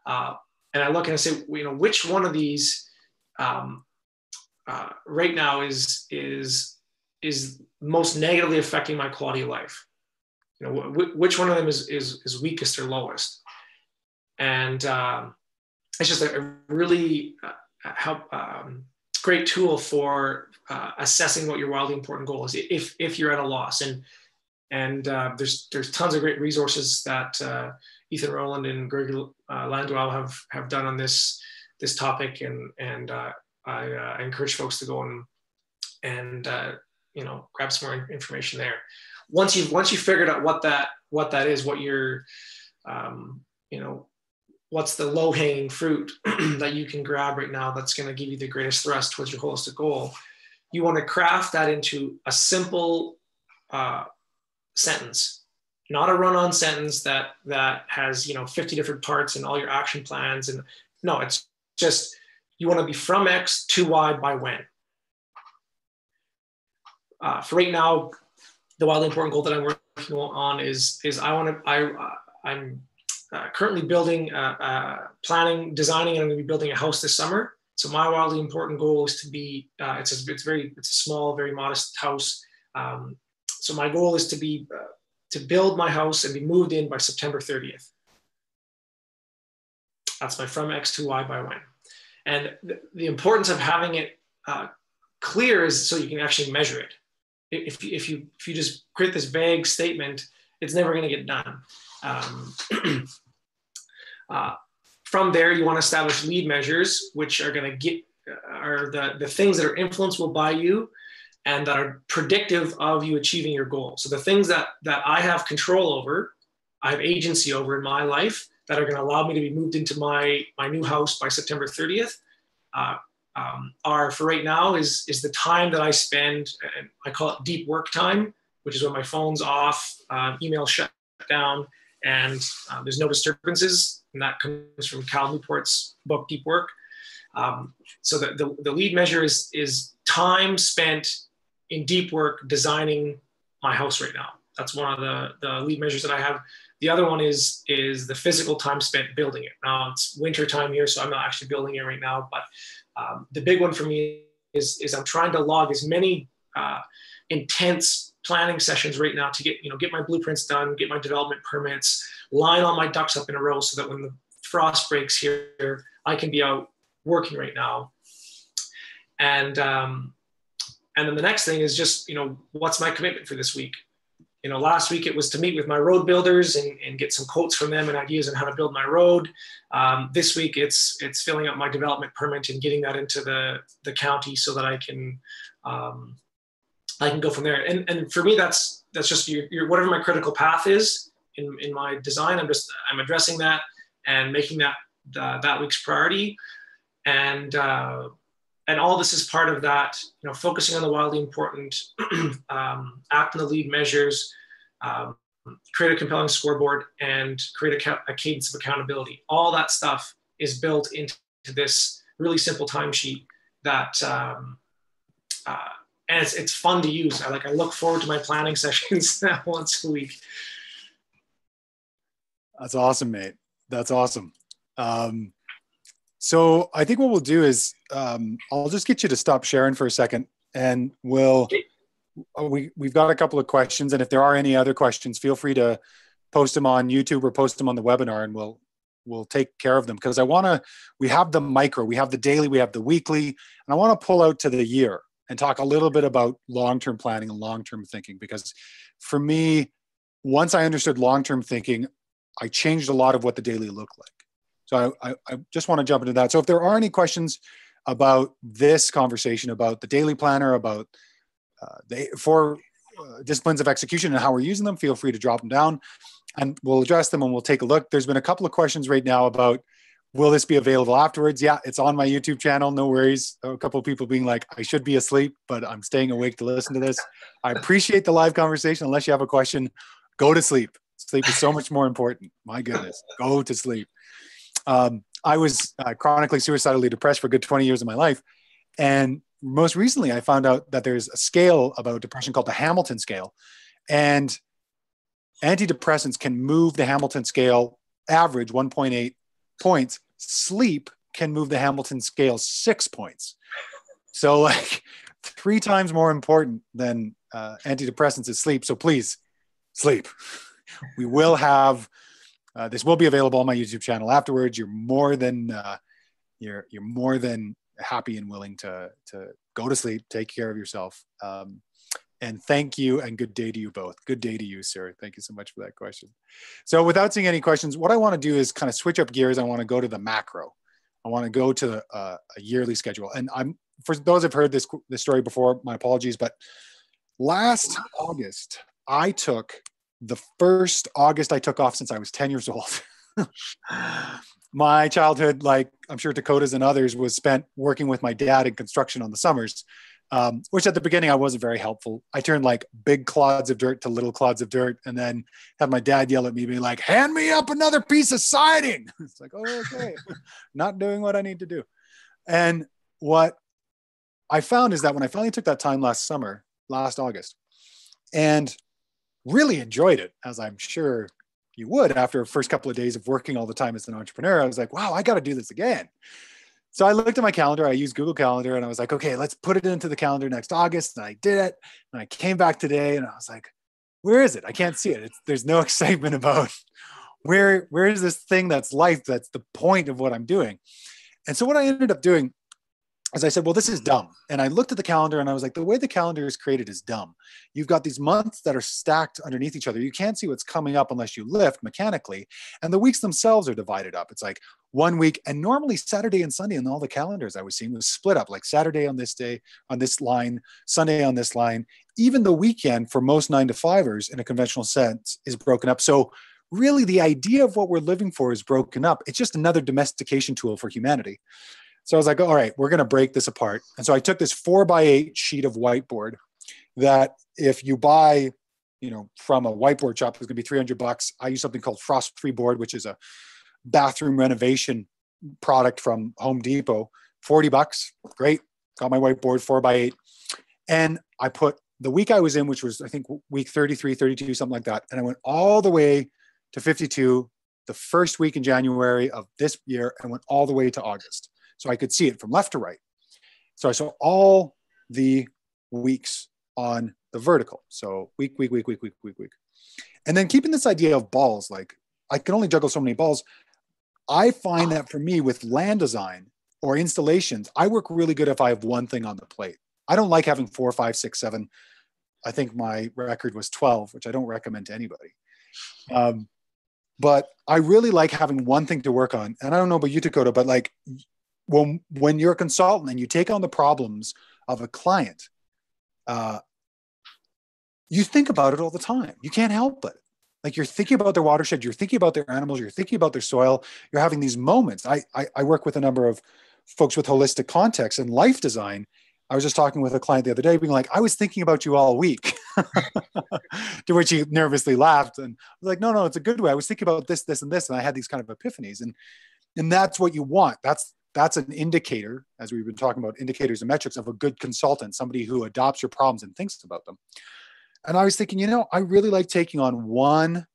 And I look and I say, which one of these right now is most negatively affecting my quality of life? Which one of them is weakest or lowest? And it's just a really great tool for assessing what your wildly important goal is if you're at a loss. And there's tons of great resources that Ethan Rowland and Gregory Landau have done on this topic, and I encourage folks to go and grab some more information there. Once you've figured out what that is, what your what's the low hanging fruit that you can grab right now that's going to give you the greatest thrust towards your holistic goal, you want to craft that into a simple sentence, not a run-on sentence that has 50 different parts and all your action plans. And no, it's just, you want to be from X to Y by when. For right now, the wildly important goal that I'm working on is I'm currently building, planning, designing, and I'm going to be building a house this summer. So my wildly important goal is to be, it's a small, very modest house. So my goal is to build my house and be moved in by September 30th. That's my from X to Y by when. And the importance of having it clear is so you can actually measure it. If you just create this vague statement, it's never going to get done. From there, you want to establish lead measures, which are going to are the things that are influenceable by you and that are predictive of you achieving your goal. So the things that I have control over, I have agency over in my life, that are going to allow me to be moved into my new house by September 30th, are, for right now, is the time that I spend, and I call it deep work time, which is when my phone's off, email shut down, and there's no disturbances. And that comes from Cal Newport's book, Deep Work. So the lead measure is time spent in deep work designing my house right now. That's one of the lead measures that I have. The other one is the physical time spent building it. Now it's winter time here, so I'm not actually building it right now. But the big one for me is I'm trying to log as many intense planning sessions right now to get my blueprints done, get my development permits, line all my ducks up in a row so that when the frost breaks here, I can be out working right now. And then the next thing is just, what's my commitment for this week? Last week it was to meet with my road builders and get some quotes from them and ideas on how to build my road. This week it's filling out my development permit and getting that into the county so that I can I can go from there. And for me, that's just whatever my critical path is in my design. I'm addressing that and making that week's priority. And all this is part of that, focusing on the wildly important, act on the lead measures, create a compelling scoreboard, and create a cadence of accountability. All that stuff is built into this really simple timesheet that, and it's fun to use. I look forward to my planning sessions once a week.
That's awesome, mate. That's awesome. So I think what we'll do is I'll just get you to stop sharing for a second, and we've got a couple of questions, and if there are any other questions, feel free to post them on YouTube or post them on the webinar, and we'll take care of them, because we have the micro, we have the daily, we have the weekly, and I want to pull out to the year and talk a little bit about long-term planning and long-term thinking, because for me, once I understood long-term thinking, I changed a lot of what the daily looked like. So I just want to jump into that. So if there are any questions about this conversation, about the daily planner, about the 4 disciplines of execution and how we're using them, feel free to drop them down and we'll address them and we'll take a look. There's been a couple of questions right now about, will this be available afterwards? Yeah, it's on my YouTube channel. No worries. A couple of people being like, I should be asleep, but I'm staying awake to listen to this. I appreciate the live conversation. Unless you have a question, go to sleep. Sleep is so much more important. My goodness, go to sleep. I was chronically suicidally depressed for a good 20 years of my life. And most recently, I found out that there's a scale about depression called the Hamilton scale. And antidepressants can move the Hamilton scale average 1.8 points. Sleep can move the Hamilton scale 6 points. So like 3 times more important than antidepressants is sleep. So please, sleep. We will have, this will be available on my YouTube channel afterwards. You're more than happy and willing to go to sleep, take care of yourself. And thank you and good day to you both. Good day to you, sir. Thank you so much for that question. So without seeing any questions, what I want to do is kind of switch up gears. I want to go to the macro. I want to go to a yearly schedule. And for those who've heard this story before, my apologies, but last August, I took the first August I took off since I was 10 years old. My childhood, like I'm sure Takota's and others, was spent working with my dad in construction on the summers, which at the beginning I wasn't very helpful. I turned like big clods of dirt to little clods of dirt, and then had my dad yell at me, being like, hand me up another piece of siding. It's like, oh, okay, not doing what I need to do. And what I found is that when I finally took that time last August, and really enjoyed it, as I'm sure you would after the first couple of days of working all the time as an entrepreneur, I was like, wow, I got to do this again. So I looked at my calendar, I used Google Calendar, and I was like, okay, let's put it into the calendar next August. And I did it. And I came back today and I was like, where is it? I can't see it. There's no excitement about where is this thing that's life, that's the point of what I'm doing. And so what I ended up doing is I said, well, this is dumb. And I looked at the calendar and I was like, the way the calendar is created is dumb. You've got these months that are stacked underneath each other. You can't see what's coming up unless you lift mechanically. And the weeks themselves are divided up. It's like one week, and normally Saturday and Sunday in all the calendars I was seeing was split up, like Saturday on this day, on this line, Sunday on this line. Even the weekend for most 9-to-5ers in a conventional sense is broken up. So really the idea of what we're living for is broken up. It's just another domestication tool for humanity. So I was like, all right, we're going to break this apart. And so I took this 4x8 sheet of whiteboard that if you buy, from a whiteboard shop, it's going to be $300. I use something called Frost Free Board, which is a bathroom renovation product from Home Depot. $40. Great. Got my whiteboard 4x8. And I put the week I was in, which was, I think, week 33, 32, something like that. And I went all the way to 52, the first week in January of this year, and went all the way to August. So I could see it from left to right. So I saw all the weeks on the vertical. So week. And then keeping this idea of balls, like I can only juggle so many balls. I find that for me with land design or installations, I work really good if I have one thing on the plate. I don't like having 4, 5, 6, 7. I think my record was 12, which I don't recommend to anybody. But I really like having one thing to work on. And I don't know about you, Takota, but like, when you're a consultant and you take on the problems of a client, you think about it all the time. You can't help it. Like, you're thinking about their watershed, you're thinking about their animals, you're thinking about their soil, you're having these moments. I work with a number of folks with holistic context and life design. I was just talking with a client the other day being like, I was thinking about you all week. To which he nervously laughed. And I was like, no, it's a good way. I was thinking about this, this, and this. And I had these kind of epiphanies. And that's what you want. That's an indicator, as we've been talking about indicators and metrics, of a good consultant, somebody who adopts your problems and thinks about them. And I was thinking, I really like taking on one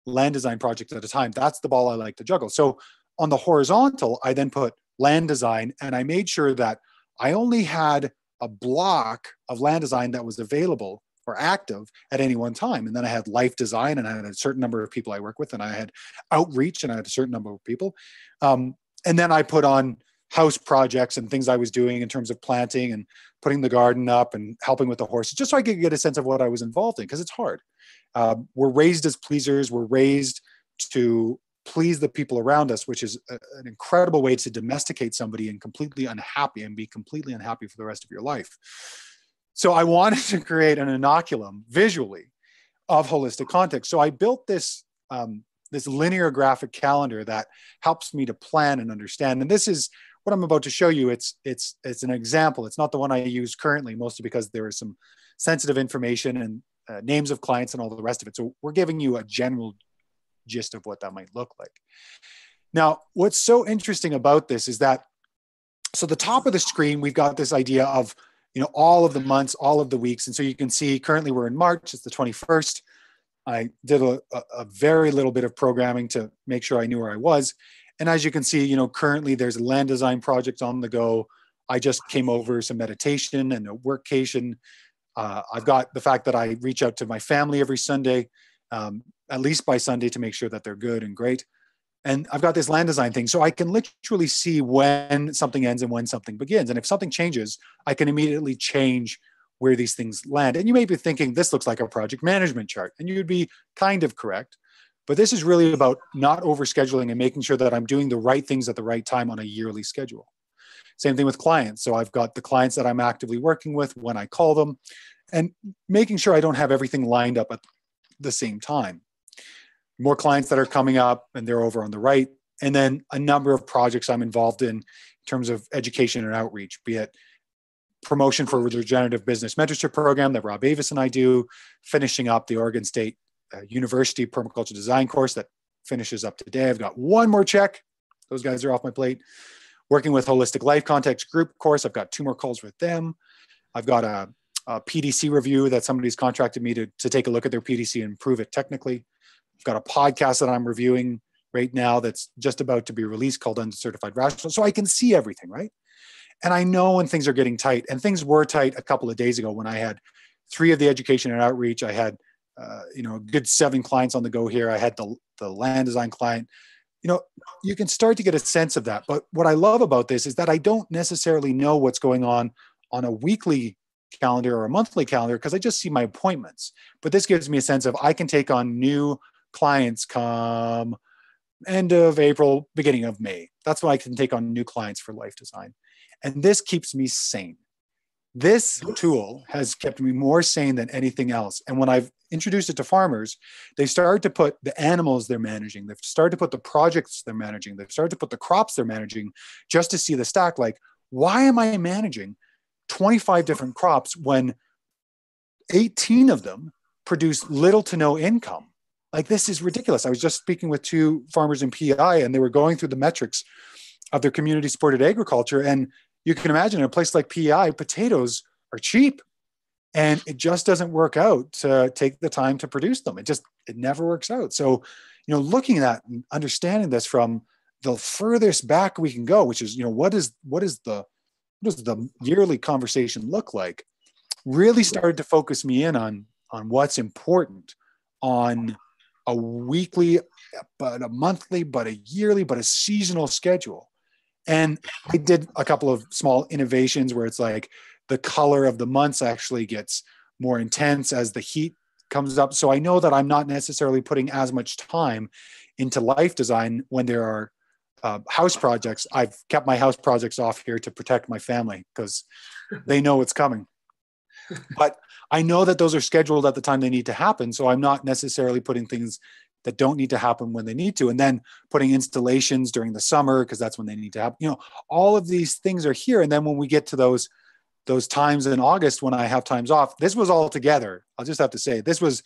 land design project at a time. That's the ball I like to juggle. So on the horizontal, I then put land design, and I made sure that I only had a block of land design that was available or active at any one time. And then I had life design, and I had a certain number of people I work with, and I had outreach, and I had a certain number of people. And then I put on house projects and things I was doing in terms of planting and putting the garden up and helping with the horses, just so I could get a sense of what I was involved in, because it's hard. We're raised as pleasers. We're raised to please the people around us, which is an incredible way to domesticate somebody and be completely unhappy for the rest of your life. So I wanted to create an inoculum visually of holistic context. So I built this linear graphic calendar that helps me to plan and understand. And this is what I'm about to show you. It's an example. It's not the one I use currently, mostly because there is some sensitive information and names of clients and all the rest of it. So we're giving you a general gist of what that might look like. Now, what's so interesting about this is that, so the top of the screen, we've got this idea of, all of the months, all of the weeks. And so you can see currently we're in March, it's the 21st. I did a very little bit of programming to make sure I knew where I was. And as you can see, currently there's a land design project on the go. I just came over some meditation and a workcation. I've got the fact that I reach out to my family every Sunday, at least by Sunday, to make sure that they're good and great. And I've got this land design thing. So I can literally see when something ends and when something begins. And if something changes, I can immediately change where these things land. And you may be thinking, this looks like a project management chart. And you'd be kind of correct. But this is really about not overscheduling and making sure that I'm doing the right things at the right time on a yearly schedule. Same thing with clients. So I've got the clients that I'm actively working with when I call them, and making sure I don't have everything lined up at the same time. More clients that are coming up, and they're over on the right. And then a number of projects I'm involved in terms of education and outreach, be it promotion for the regenerative business mentorship program that Rob Avis and I do, finishing up the Oregon State University permaculture design course that finishes up today. I've got one more check. Those guys are off my plate. Working with Holistic Life Context Group course. I've got 2 more calls with them. I've got a PDC review that somebody's contracted me to take a look at their PDC and improve it technically. I've got a podcast that I'm reviewing right now that's just about to be released called Uncertified Rational. So I can see everything, right? And I know when things are getting tight, and things were tight a couple of days ago when I had 3 of the education and outreach. I had, a good 7 clients on the go here. I had the land design client. You can start to get a sense of that. But what I love about this is that I don't necessarily know what's going on a weekly calendar or a monthly calendar, because I just see my appointments. But this gives me a sense of I can take on new clients come end of April, beginning of May. That's when I can take on new clients for life design. And this keeps me sane. This tool has kept me more sane than anything else. And when I've introduced it to farmers, they started to put the animals they're managing, they've started to put the projects they're managing, they've started to put the crops they're managing, just to see the stack. Like, why am I managing 25 different crops when 18 of them produce little to no income? Like, this is ridiculous. I was just speaking with 2 farmers in PI, and they were going through the metrics of their community supported agriculture. And you can imagine in a place like PI, potatoes are cheap, and it just doesn't work out to take the time to produce them. It never works out. So, looking at and understanding this from the furthest back we can go, which is, what does the yearly conversation look like, really started to focus me in on what's important on a weekly, but a monthly, but a yearly, but a seasonal schedule. And I did a couple of small innovations where it's like the color of the months actually gets more intense as the heat comes up. So I know that I'm not necessarily putting as much time into life design when there are house projects. I've kept my house projects off here to protect my family because they know it's coming. But I know that those are scheduled at the time they need to happen. So I'm not necessarily putting things that don't need to happen when they need to, and then putting installations during the summer because that's when they need to happen. All of these things are here. And then when we get to those times in August when I have times off, this was all together. I'll just have to say, this was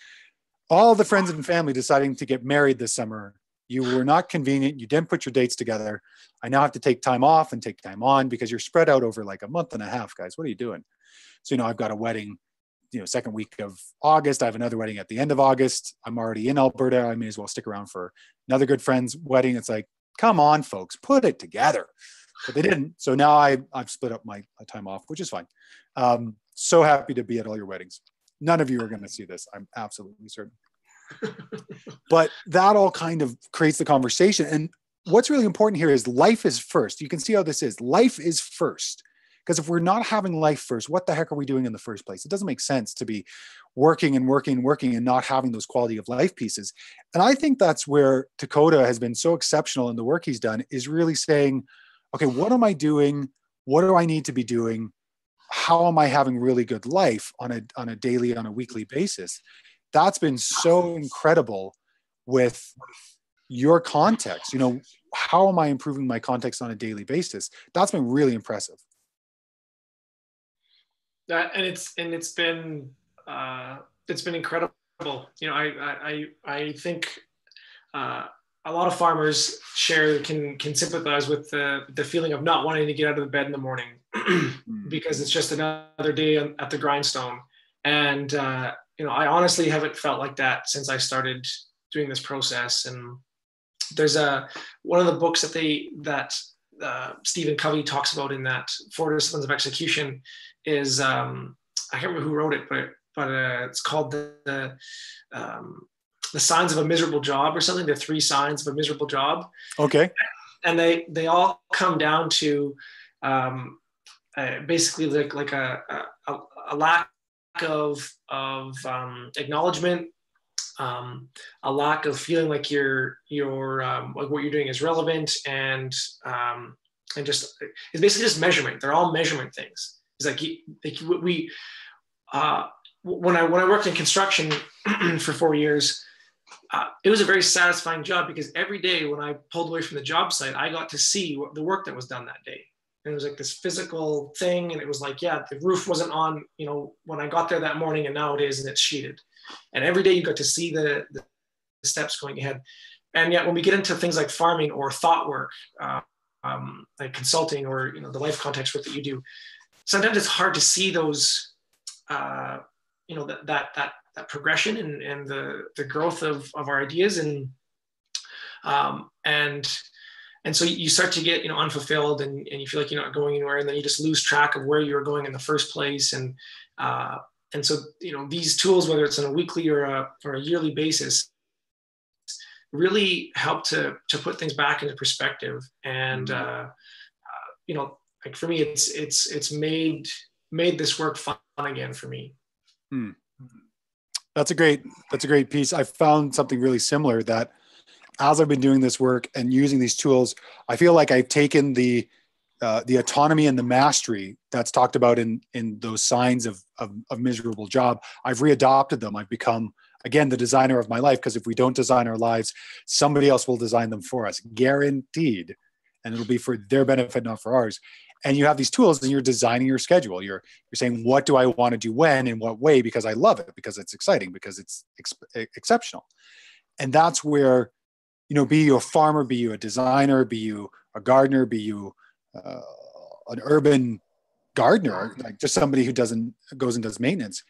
all the friends and family deciding to get married this summer. You were not convenient. You didn't put your dates together. I now have to take time off and take time on because you're spread out over like a month and a half, guys. What are you doing? So, I've got a wedding, second week of August. I have another wedding at the end of August. I'm already in Alberta. I may as well stick around for another good friend's wedding. It's like, come on, folks, put it together. But they didn't. So now I've split up my time off, which is fine. So happy to be at all your weddings. None of you are going to see this. I'm absolutely certain. But that all kind of creates the conversation. And what's really important here is life is first. You can see how this is. Life is first. Because if we're not having life first, what the heck are we doing in the first place? It doesn't make sense to be working and working and working and not having those quality of life pieces. And I think that's where Takota has been so exceptional in the work he's done, is really saying, okay, what am I doing? What do I need to be doing? How am I having really good life on a daily, on a weekly basis? That's been so incredible with your context. How am I improving my context on a daily basis? That's been really impressive.
And it's been incredible. I think a lot of farmers can sympathize with the feeling of not wanting to get out of the bed in the morning because it's just another day at the grindstone. And I honestly haven't felt like that since I started doing this process. And there's one of the books that Stephen Covey talks about in that 4 Disciplines of Execution is I can't remember who wrote it, but it's called the Signs of a Miserable Job or something. The 3 signs of a miserable job. Okay. And they all come down to basically like a lack of acknowledgement, a lack of feeling like you're like what you're doing is relevant, and just it's basically just measurement. They're all measurement things. It's like when I worked in construction for 4 years, it was a very satisfying job because every day when I pulled away from the job site, I got to see the work that was done that day. And it was like this physical thing. And it was like, yeah, the roof wasn't on, when I got there that morning, and now it is, and it's sheeted. And every day you got to see the steps going ahead. And yet when we get into things like farming or thought work, like consulting or, the life context work that you do, sometimes it's hard to see those, that progression and the growth of our ideas. And so you start to get, unfulfilled and you feel like you're not going anywhere, and then you just lose track of where you were going in the first place. And so, these tools, whether it's on a weekly or a yearly basis, really help to put things back into perspective. And, like for me, it's made this work fun again for me.
That's a great piece. I found something really similar, that as I've been doing this work and using these tools, I feel like I've taken the autonomy and the mastery that's talked about in those signs of miserable job. I've readopted them. I've become, again, the designer of my life, because if we don't design our lives, somebody else will design them for us, guaranteed. And it'll be for their benefit, not for ours. And you have these tools and you're designing your schedule. You're saying, what do I want to do when, in what way? Because I love it, because it's exciting, because it's exceptional. And that's where, be you a farmer, be you a designer, be you a gardener, be you an urban gardener, like just somebody who goes and does maintenance,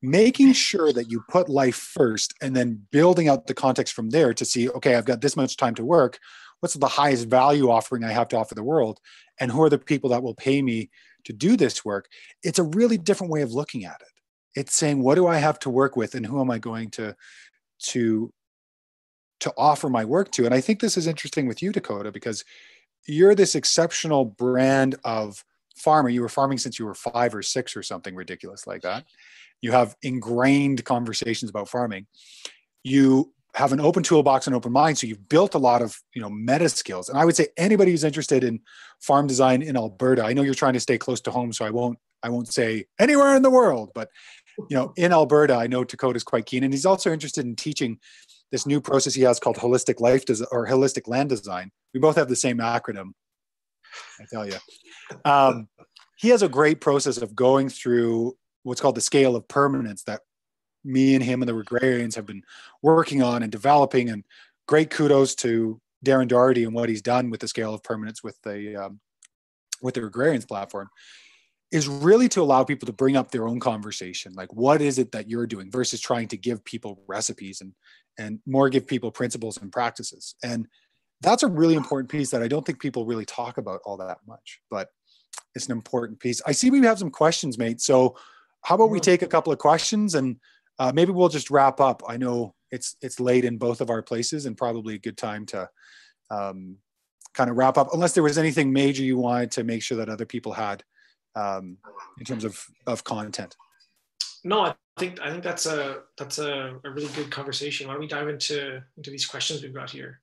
making sure that you put life first and then building out the context from there to see, okay, I've got this much time to work. What's the highest value offering I have to offer the world? And who are the people that will pay me to do this work? It's a really different way of looking at it. It's saying, what do I have to work with, and who am I going to offer my work to? And I think this is interesting with you, Takota, because you're this exceptional brand of farmer. You were farming since you were 5 or 6 or something ridiculous like that. You have ingrained conversations about farming. You have an open toolbox and open mind. So you've built a lot of, meta skills. And I would say anybody who's interested in farm design in Alberta, I know you're trying to stay close to home, so I won't say anywhere in the world, but in Alberta, I know Takota is quite keen, and he's also interested in teaching this new process he has called holistic land design. We both have the same acronym, I tell you. He has a great process of going through what's called the scale of permanence that me and him and the agrarians have been working on and developing. And great kudos to Darren Doherty and what he's done with the scale of permanence with the agrarians platform, is really to allow people to bring up their own conversation. Like, what is it that you're doing versus trying to give people recipes and more give people principles and practices. And that's a really important piece that I don't think people really talk about all that much, but it's an important piece. I see we have some questions, mate. So how about we take a couple of questions and maybe we'll just wrap up. I know it's late in both of our places and probably a good time to kind of wrap up, unless there was anything major you wanted to make sure that other people had in terms of content.
No, I think that's a really good conversation. Why don't we dive into these questions we've got here?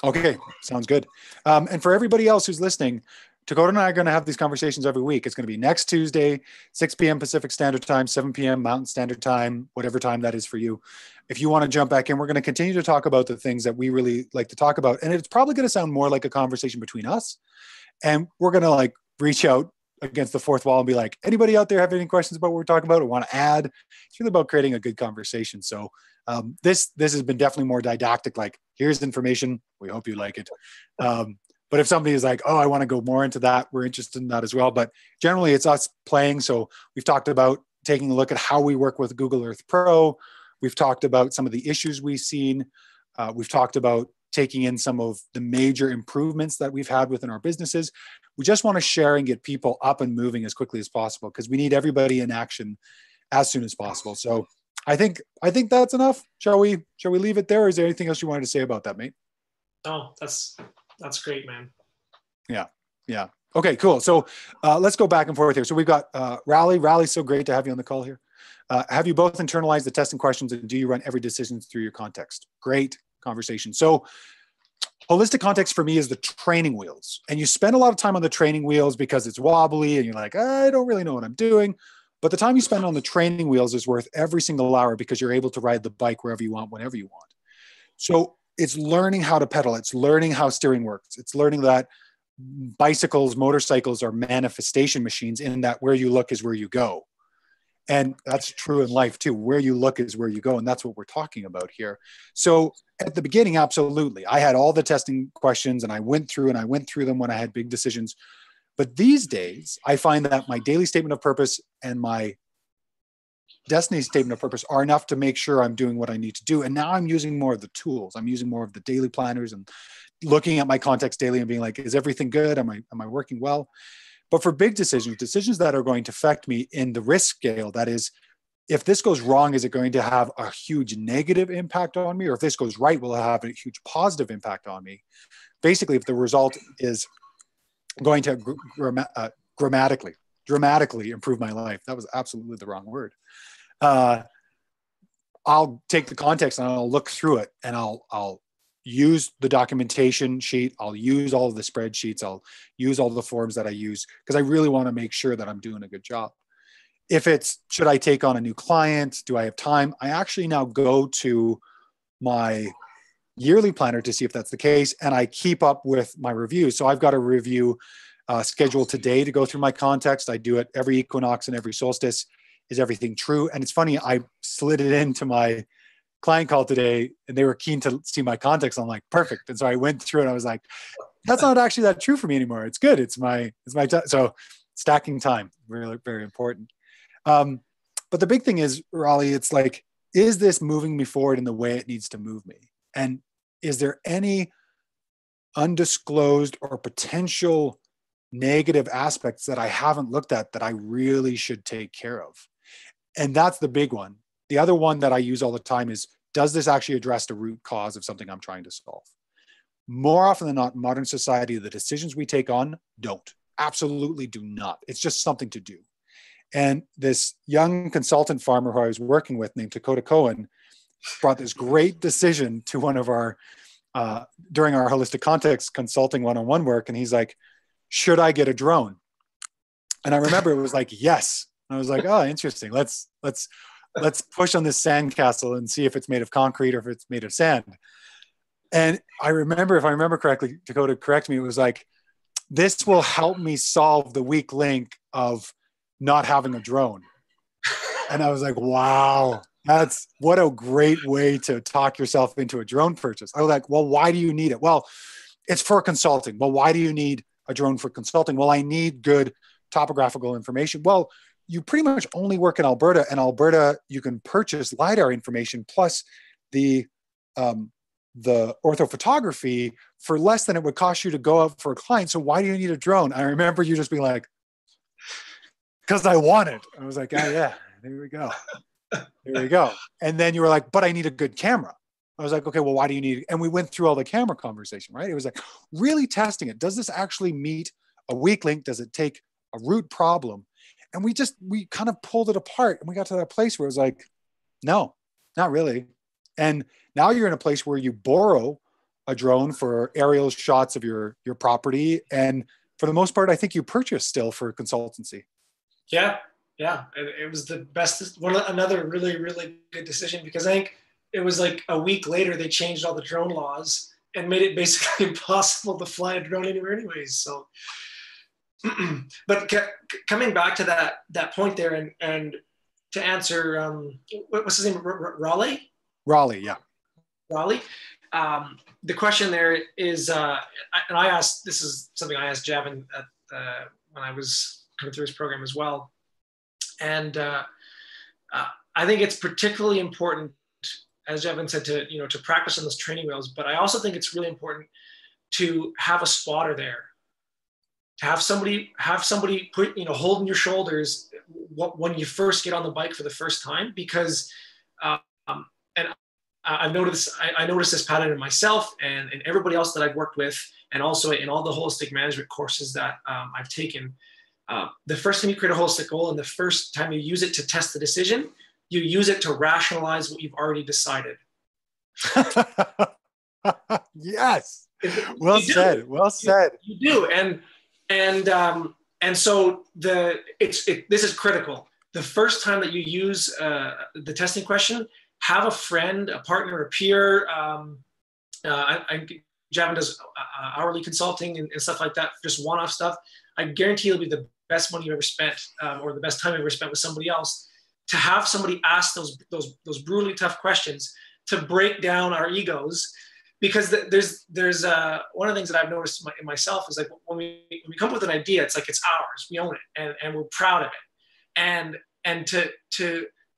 Okay, sounds good. And for everybody else who's listening, Takota and I are going to have these conversations every week. It's going to be next Tuesday, 6 p.m. Pacific Standard Time, 7 p.m. Mountain Standard Time, whatever time that is for you. If you want to jump back in, we're going to continue to talk about the things that we really like to talk about. And it's probably going to sound more like a conversation between us. And we're going to reach out against the fourth wall and be like, anybody out there have any questions about what we're talking about or want to add? It's really about creating a good conversation. So this has been definitely more didactic, like, here's information. We hope you like it. But if somebody is like, oh, I want to go more into that, we're interested in that as well. But generally it's us playing. So we've talked about taking a look at how we work with Google Earth Pro. We've talked about some of the issues we've seen. We've talked about taking in some of the major improvements that we've had within our businesses. We just want to share and get people up and moving as quickly as possible because we need everybody in action as soon as possible. So I think that's enough. Shall we leave it there? Or is there anything else you wanted to say about that, mate?
Oh, that's great, man.
Yeah. Okay, cool. So let's go back and forth here. So we've got Raleigh. Raleigh's so great to have you on the call here. Have you both internalized the testing questions and do you run every decision through your context? Great conversation. So holistic context for me is the training wheels. And you spend a lot of time on the training wheels because it's wobbly and you're like, I don't really know what I'm doing. But the time you spend on the training wheels is worth every single hour because you're able to ride the bike wherever you want, whenever you want. So it's learning how to pedal. It's learning how steering works. It's learning that motorcycles are manifestation machines in that where you look is where you go. And that's true in life too. Where you look is where you go. And that's what we're talking about here. So at the beginning, absolutely. I had all the testing questions and I went through them when I had big decisions. But these days, I find that my daily statement of purpose and my destiny statement of purpose are enough to make sure I'm doing what I need to do. And now I'm using more of the tools. I'm using more of the daily planners and looking at my context daily and being like, is everything good? Am I working well? But for big decisions that are going to affect me in the risk scale, that is, if this goes wrong, is it going to have a huge negative impact on me? Or if this goes right, will it have a huge positive impact on me? Basically, if the result is going to dramatically improve my life, that was absolutely the wrong word. I'll take the context and I'll look through it and I'll use the documentation sheet. I'll use all of the spreadsheets. I'll use all the forms that I use because I really want to make sure that I'm doing a good job. If it's, should I take on a new client? Do I have time? I actually now go to my yearly planner to see if that's the case. And I keep up with my reviews. So I've got a review scheduled today to go through my context. I do it every equinox and every solstice. Is everything true? And it's funny, I slid it into my client call today and they were keen to see my context. I'm like, perfect. And so I went through and I was like, that's not actually that true for me anymore. It's good. It's my time. So stacking time, really very important. But the big thing is, Raleigh, it's like, is this moving me forward in the way it needs to move me? And is there any undisclosed or potential negative aspects that I haven't looked at that I really should take care of? And that's the big one. The other one that I use all the time is, does this actually address the root cause of something I'm trying to solve? More often than not, in modern society, the decisions we take on don't. Absolutely do not. It's just something to do. And this young consultant farmer who I was working with named Takota Coen brought this great decision to one of our, during our holistic context consulting one-on-one work. And he's like, should I get a drone? And I remember it was like, yes, And I was like, oh, interesting. Let's push on this sandcastle and see if it's made of concrete or if it's made of sand. And I remember, if I remember correctly, Takota, correct me, it was like, this will help me solve the weak link of not having a drone. And I was like, wow, that's what a great way to talk yourself into a drone purchase. I was like, well, why do you need it? Well, it's for consulting. Well, why do you need a drone for consulting? Well, I need good topographical information. Well, you pretty much only work in Alberta, and Alberta, you can purchase LiDAR information plus the orthophotography for less than it would cost you to go out for a client. So why do you need a drone? I remember you just being like, because I want it. I was like, oh yeah, there we go. There we go. And then you were like, but I need a good camera. I was like, okay, well, why do you need it? And we went through all the camera conversation, right? It was like really testing it. Does this actually meet a weak link? Does it take a root problem? And we kind of pulled it apart, and we got to that place where it was like, no, not really. And now you're in a place where you borrow a drone for aerial shots of your property. And for the most part, I think you purchase still for consultancy.
Yeah. It was the best, another really, really good decision, because I think it was like a week later, they changed all the drone laws and made it basically impossible to fly a drone anywhere anyways. So, but coming back to that point there, and to answer, what's his name? Raleigh?
Raleigh, yeah.
Raleigh. The question there is, and I asked, this is something I asked Javan when I was coming through his program as well. And I think it's particularly important, as Javan said, to practice on those training wheels. But I also think it's really important to have a spotter there, to have somebody put, holding your shoulders when you first get on the bike for the first time, because and I noticed this pattern in myself and everybody else that I've worked with, and also in all the holistic management courses that I've taken. The first time you create a holistic goal, and the first time you use it to test the decision, you use it to rationalize what you've already decided.
Yes. Well said. Well said.
You do. And so this is critical. The first time that you use the testing question, have a friend, a partner, a peer. Javan does hourly consulting and stuff like that, just one-off stuff. I guarantee it'll be the best money you've ever spent, or the best time you've ever spent with somebody else, to have somebody ask those brutally tough questions to break down our egos. Because there's one of the things that I've noticed in myself is, like, when we come up with an idea, it's like it's ours, we own it, and we're proud of it, and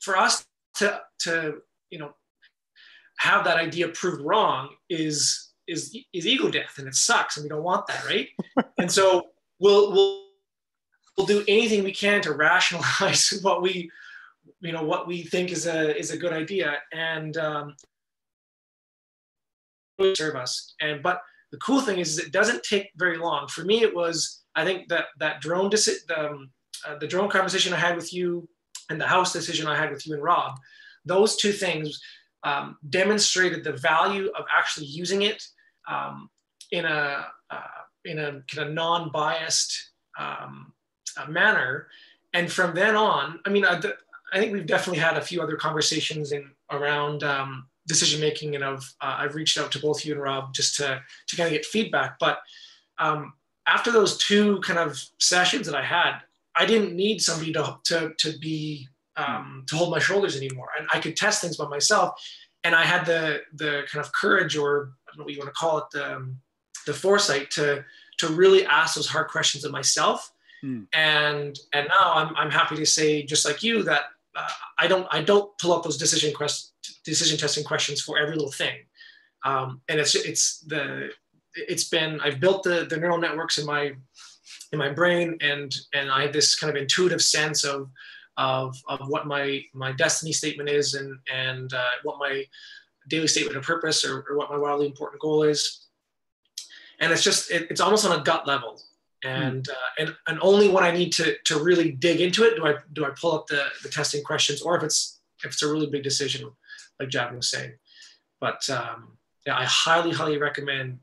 for us to have that idea proved wrong is ego death, and it sucks, and we don't want that, right? And so we'll do anything we can to rationalize what we think is a good idea, and serve us. But the cool thing is it doesn't take very long. For me, it was, I think that drone the drone conversation I had with you, and the house decision I had with you and Rob, those two things demonstrated the value of actually using it in a kind of non-biased manner. And from then on, I mean, I think we've definitely had a few other conversations around decision making, and I've reached out to both you and Rob just to kind of get feedback. But after those two kind of sessions that I had, I didn't need somebody to be to hold my shoulders anymore, and I could test things by myself. And I had the kind of courage, or I don't know what you want to call it, the foresight to really ask those hard questions of myself. And now I'm happy to say, just like you, that I don't pull up those decision testing questions for every little thing. And I've built the neural networks in my brain, and I have this kind of intuitive sense of what my destiny statement is, and what my daily statement of purpose, or what my wildly important goal is. And it's almost on a gut level. And only when I need to really dig into it do I pull up the testing questions, or if it's a really big decision, like Javan was saying. But I highly recommend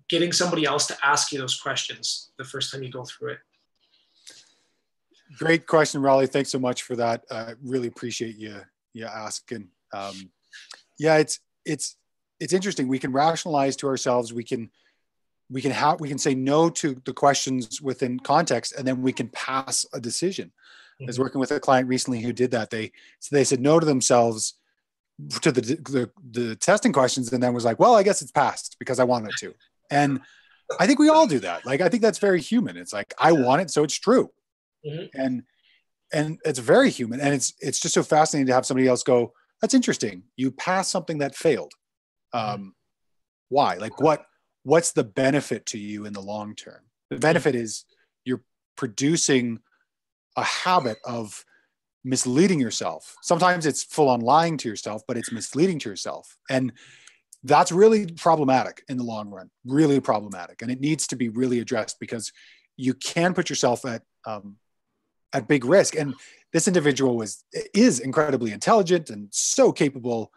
getting somebody else to ask you those questions the first time you go through it.
Great question, Raleigh. Thanks so much for that. Really appreciate you asking. Yeah, it's interesting. We can rationalize to ourselves. We can say no to the questions within context, and then we can pass a decision. I was working with a client recently who did that. They said no to themselves to the testing questions, and then was like, well, I guess it's passed because I wanted to. And I think we all do that. Like, I think that's very human. It's like, I want it, so it's true. And it's very human. And it's just so fascinating to have somebody else go, that's interesting. You passed something that failed. Why? Like, what's the benefit to you in the long term? The benefit is you're producing a habit of misleading yourself. Sometimes it's full on lying to yourself, but it's misleading to yourself. And that's really problematic in the long run, really problematic. And it needs to be really addressed because you can put yourself at big risk. And this individual is incredibly intelligent and so capable,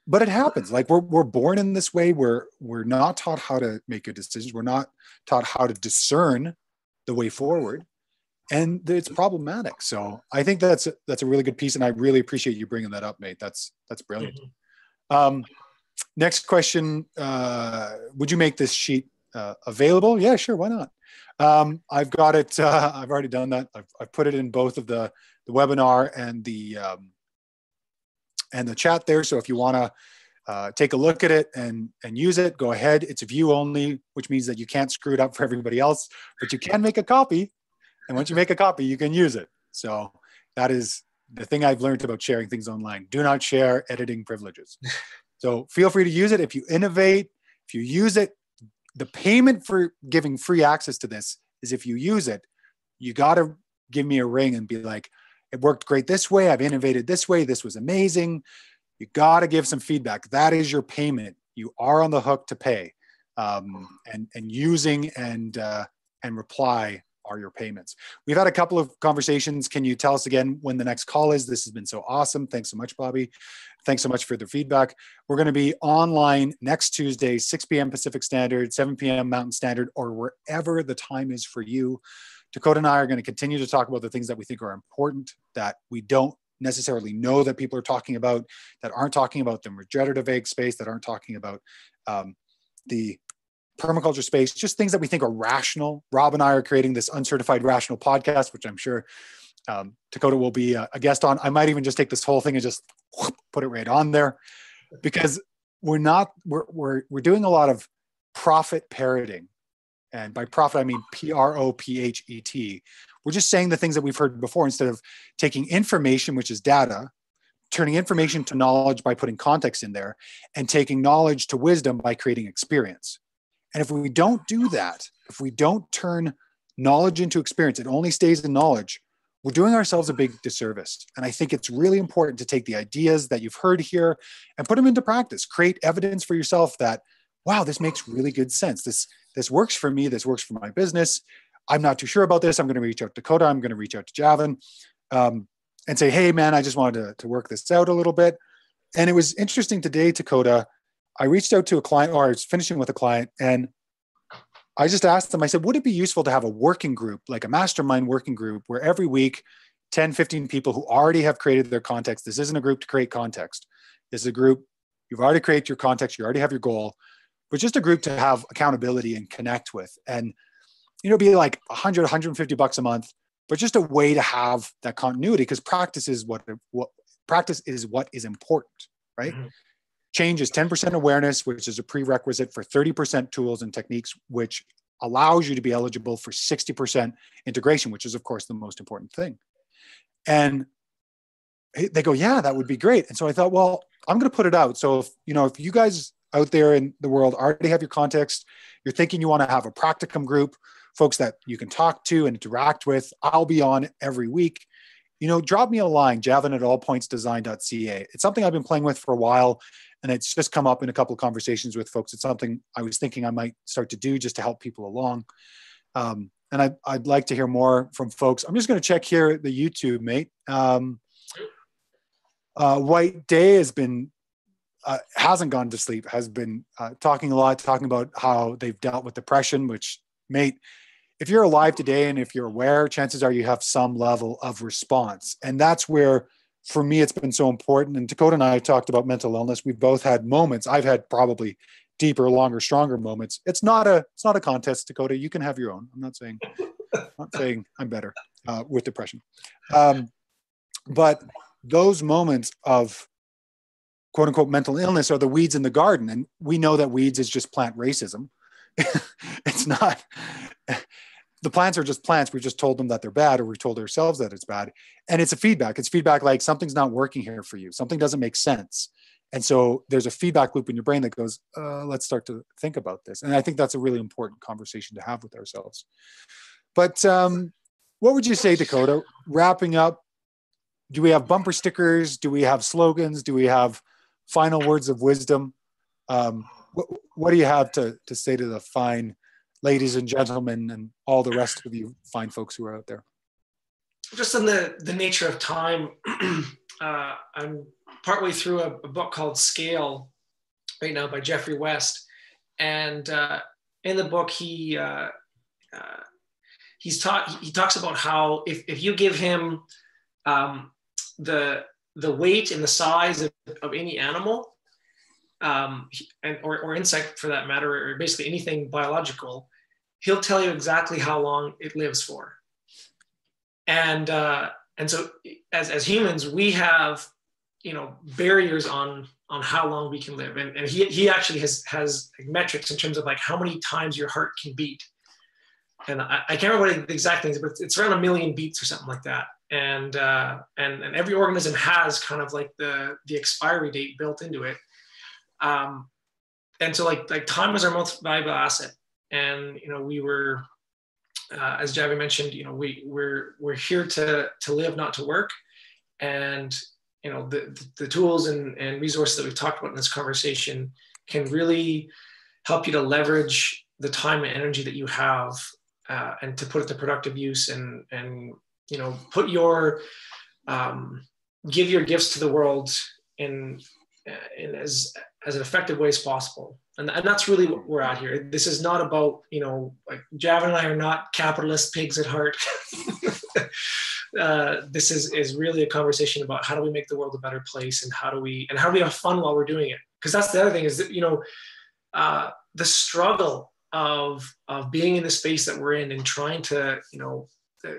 but it happens. Like, we're born in this way. We're not taught how to make good decisions. We're not taught how to discern the way forward. And it's problematic. So I think that's a really good piece. And I really appreciate you bringing that up, mate. That's brilliant. Next question. Would you make this sheet available? Yeah, sure. Why not? I've got it. I've already done that. I've put it in both of the webinar and the chat there. So if you want to take a look at it and use it, go ahead. It's view only, which means that you can't screw it up for everybody else, but you can make a copy. And once you make a copy, you can use it. So that is the thing I've learned about sharing things online. Do not share editing privileges. So feel free to use it. If you innovate, if you use it, the payment for giving free access to this is if you use it, you got to give me a ring and be like, it worked great this way. I've innovated this way. This was amazing. You got to give some feedback. That is your payment. You are on the hook to pay. And using and reply are your payments. We've had a couple of conversations. Can you tell us again when the next call is? This has been so awesome. Thanks so much, Bobby. Thanks so much for the feedback. We're going to be online next Tuesday, 6 p.m. Pacific Standard, 7 p.m. Mountain Standard, or wherever the time is for you. Takota and I are going to continue to talk about the things that we think are important, that we don't necessarily know that people are talking about, that aren't talking about the regenerative ag space, that aren't talking about the permaculture space, just things that we think are rational. Rob and I are creating this Uncertified Rational podcast, which I'm sure Takota will be a guest on. I might even just take this whole thing and just put it right on there, because we're doing a lot of profit parroting. And by profit, I mean PROPHET. We're just saying the things that we've heard before instead of taking information, which is data, turning information to knowledge by putting context in there, and taking knowledge to wisdom by creating experience. And if we don't do that, if we don't turn knowledge into experience, it only stays in knowledge, we're doing ourselves a big disservice. And I think it's really important to take the ideas that you've heard here and put them into practice. Create evidence for yourself that, wow, this makes really good sense. This works for me. This works for my business. I'm not too sure about this. I'm going to reach out to Takota. I'm going to reach out to Javan and say, hey, man, I just wanted to work this out a little bit. And it was interesting today, Takota. I reached out to a client, or I was finishing with a client, and I just asked them, I said, would it be useful to have a working group, like a mastermind working group, where every week 10, 15 people who already have created their context. This isn't a group to create context. This is a group, you've already created your context, you already have your goal, but just a group to have accountability and connect with. And, be like 100, 150 bucks a month, but just a way to have that continuity, because practice is what is important, right? Mm-hmm. Change is 10% awareness, which is a prerequisite for 30% tools and techniques, which allows you to be eligible for 60% integration, which is, of course, the most important thing. And they go, yeah, that would be great. And so I thought, well, I'm going to put it out. So if you guys out there in the world already have your context, you're thinking you want to have a practicum group, folks that you can talk to and interact with, I'll be on every week. Drop me a line, javan@allpointsdesign.ca. It's something I've been playing with for a while, and it's just come up in a couple of conversations with folks. It's something I was thinking I might start to do just to help people along. And I'd like to hear more from folks. I'm just going to check here the YouTube, mate. White Day has been, hasn't gone to sleep, has been talking a lot, talking about how they've dealt with depression, which, mate, if you're alive today and if you're aware, chances are you have some level of response. And that's where, for me, it's been so important. And Takota and I talked about mental illness. We've both had moments. I've had probably deeper, longer, stronger moments. It's not a contest, Takota. You can have your own. I'm not saying I'm better with depression. But those moments of quote unquote mental illness are the weeds in the garden. And we know that weeds is just plant racism. It's not, the plants are just plants. We've just told them that they're bad, or we've told ourselves that it's bad. And it's a feedback. It's feedback like something's not working here for you. Something doesn't make sense. And so there's a feedback loop in your brain that goes, let's start to think about this. And I think that's a really important conversation to have with ourselves. But what would you say, Takota, wrapping up? Do we have bumper stickers? Do we have slogans? Do we have final words of wisdom? What do you have to say to the fine ladies and gentlemen and all the rest of you fine folks who are out there?
Just on the nature of time, I'm partway through a book called Scale right now by Jeffrey West. And in the book, he talks about how if you give him the weight and the size of any animal, or insect for that matter, or basically anything biological, he'll tell you exactly how long it lives for. And so as humans, we have, barriers on how long we can live. And he actually has metrics in terms of like how many times your heart can beat. And I can't remember what the exact things, but it's around 1 million beats or something like that. And every organism has kind of like the expiry date built into it. And so like time is our most valuable asset. And, we were, as Javi mentioned, we're here to live, not to work. And, the tools and resources that we've talked about in this conversation can really help you to leverage the time and energy that you have, and to put it to productive use and put your, give your gifts to the world in as an effective way as possible. And that's really what we're at here. This is not about, like Javan and I are not capitalist pigs at heart. This is really a conversation about how do we make the world a better place, and how do we have fun while we're doing it? Because that's the other thing, is that, the struggle of being in the space that we're in and trying to,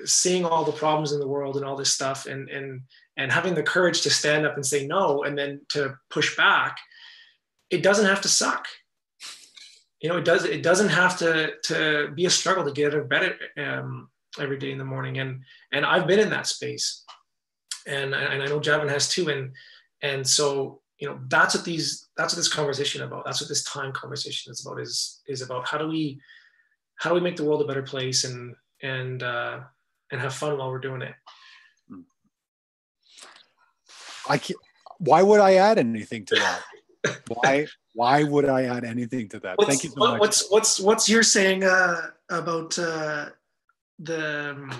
seeing all the problems in the world and all this stuff, and having the courage to stand up and say no, and then to push back. It doesn't have to suck. It doesn't have to be a struggle to get out of bed every day in the morning. And I've been in that space, and I know Javan has too. And so, that's what this conversation about. That's what this time conversation is about. Is about how do we make the world a better place and have fun while we're doing it.
Why would I add anything to that? Why would I add anything to that? Thank you so much.
What's your saying about none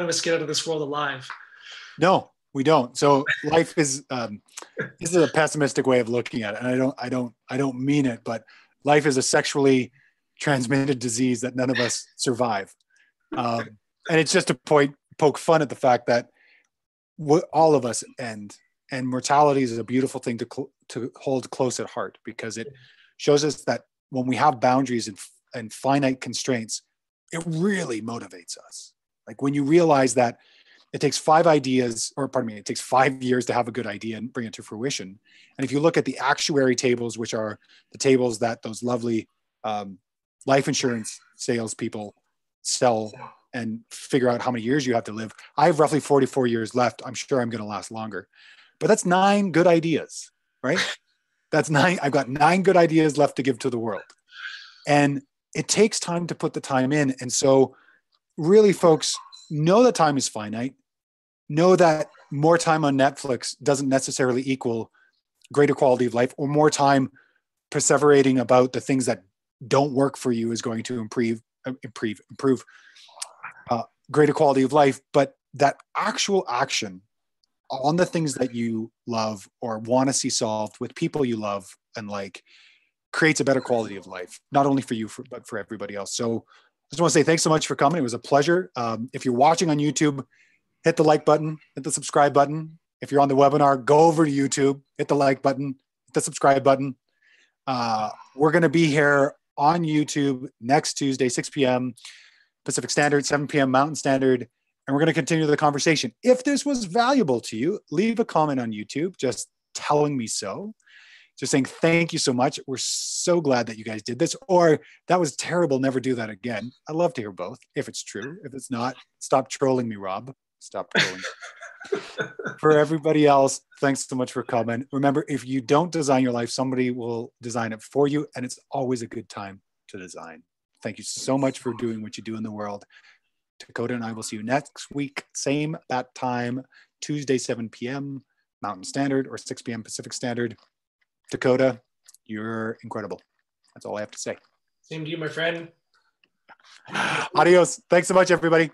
of us get out of this world alive?
No, we don't. So life is this is a pessimistic way of looking at it, and I don't mean it, but life is a sexually transmitted disease that none of us survive, and it's just to poke fun at the fact that all of us end. And mortality is a beautiful thing to hold close at heart, because it shows us that when we have boundaries and finite constraints, it really motivates us. Like when you realize that it takes 5 years to have a good idea and bring it to fruition. And if you look at the actuary tables, which are the tables that those lovely life insurance salespeople sell and figure out how many years you have to live, I have roughly 44 years left. I'm sure I'm going to last longer. But that's 9 good ideas, right? That's 9. I've got 9 good ideas left to give to the world. And it takes time to put the time in. And so really, folks, know that time is finite. Know that more time on Netflix doesn't necessarily equal greater quality of life, or more time perseverating about the things that don't work for you is going to improve greater quality of life. But that actual action on the things that you love or want to see solved with people you love and like creates a better quality of life, not only for you, but for everybody else. So just want to say thanks so much for coming. It was a pleasure. If you're watching on YouTube, hit the like button, hit the subscribe button. If you're on the webinar, go over to YouTube, hit the like button, hit the subscribe button. We're going to be here on YouTube next Tuesday, 6 p.m. Pacific Standard, 7 p.m. Mountain Standard, and we're going to continue the conversation. If this was valuable to you, leave a comment on YouTube just telling me so. Just saying thank you so much. We're so glad that you guys did this, or that was terrible, never do that again. I'd love to hear both, if it's true. If it's not, stop trolling me, Rob. Stop trolling me. For everybody else, thanks so much for coming. Remember, if you don't design your life, somebody will design it for you, and it's always a good time to design. Thank you so much for doing what you do in the world. Takota and I will see you next week, same bat time, Tuesday, 7 p.m. Mountain Standard or 6 p.m. Pacific Standard. Takota, you're incredible. That's all I have to say.
Same to you, my friend.
Adios. Thanks so much, everybody.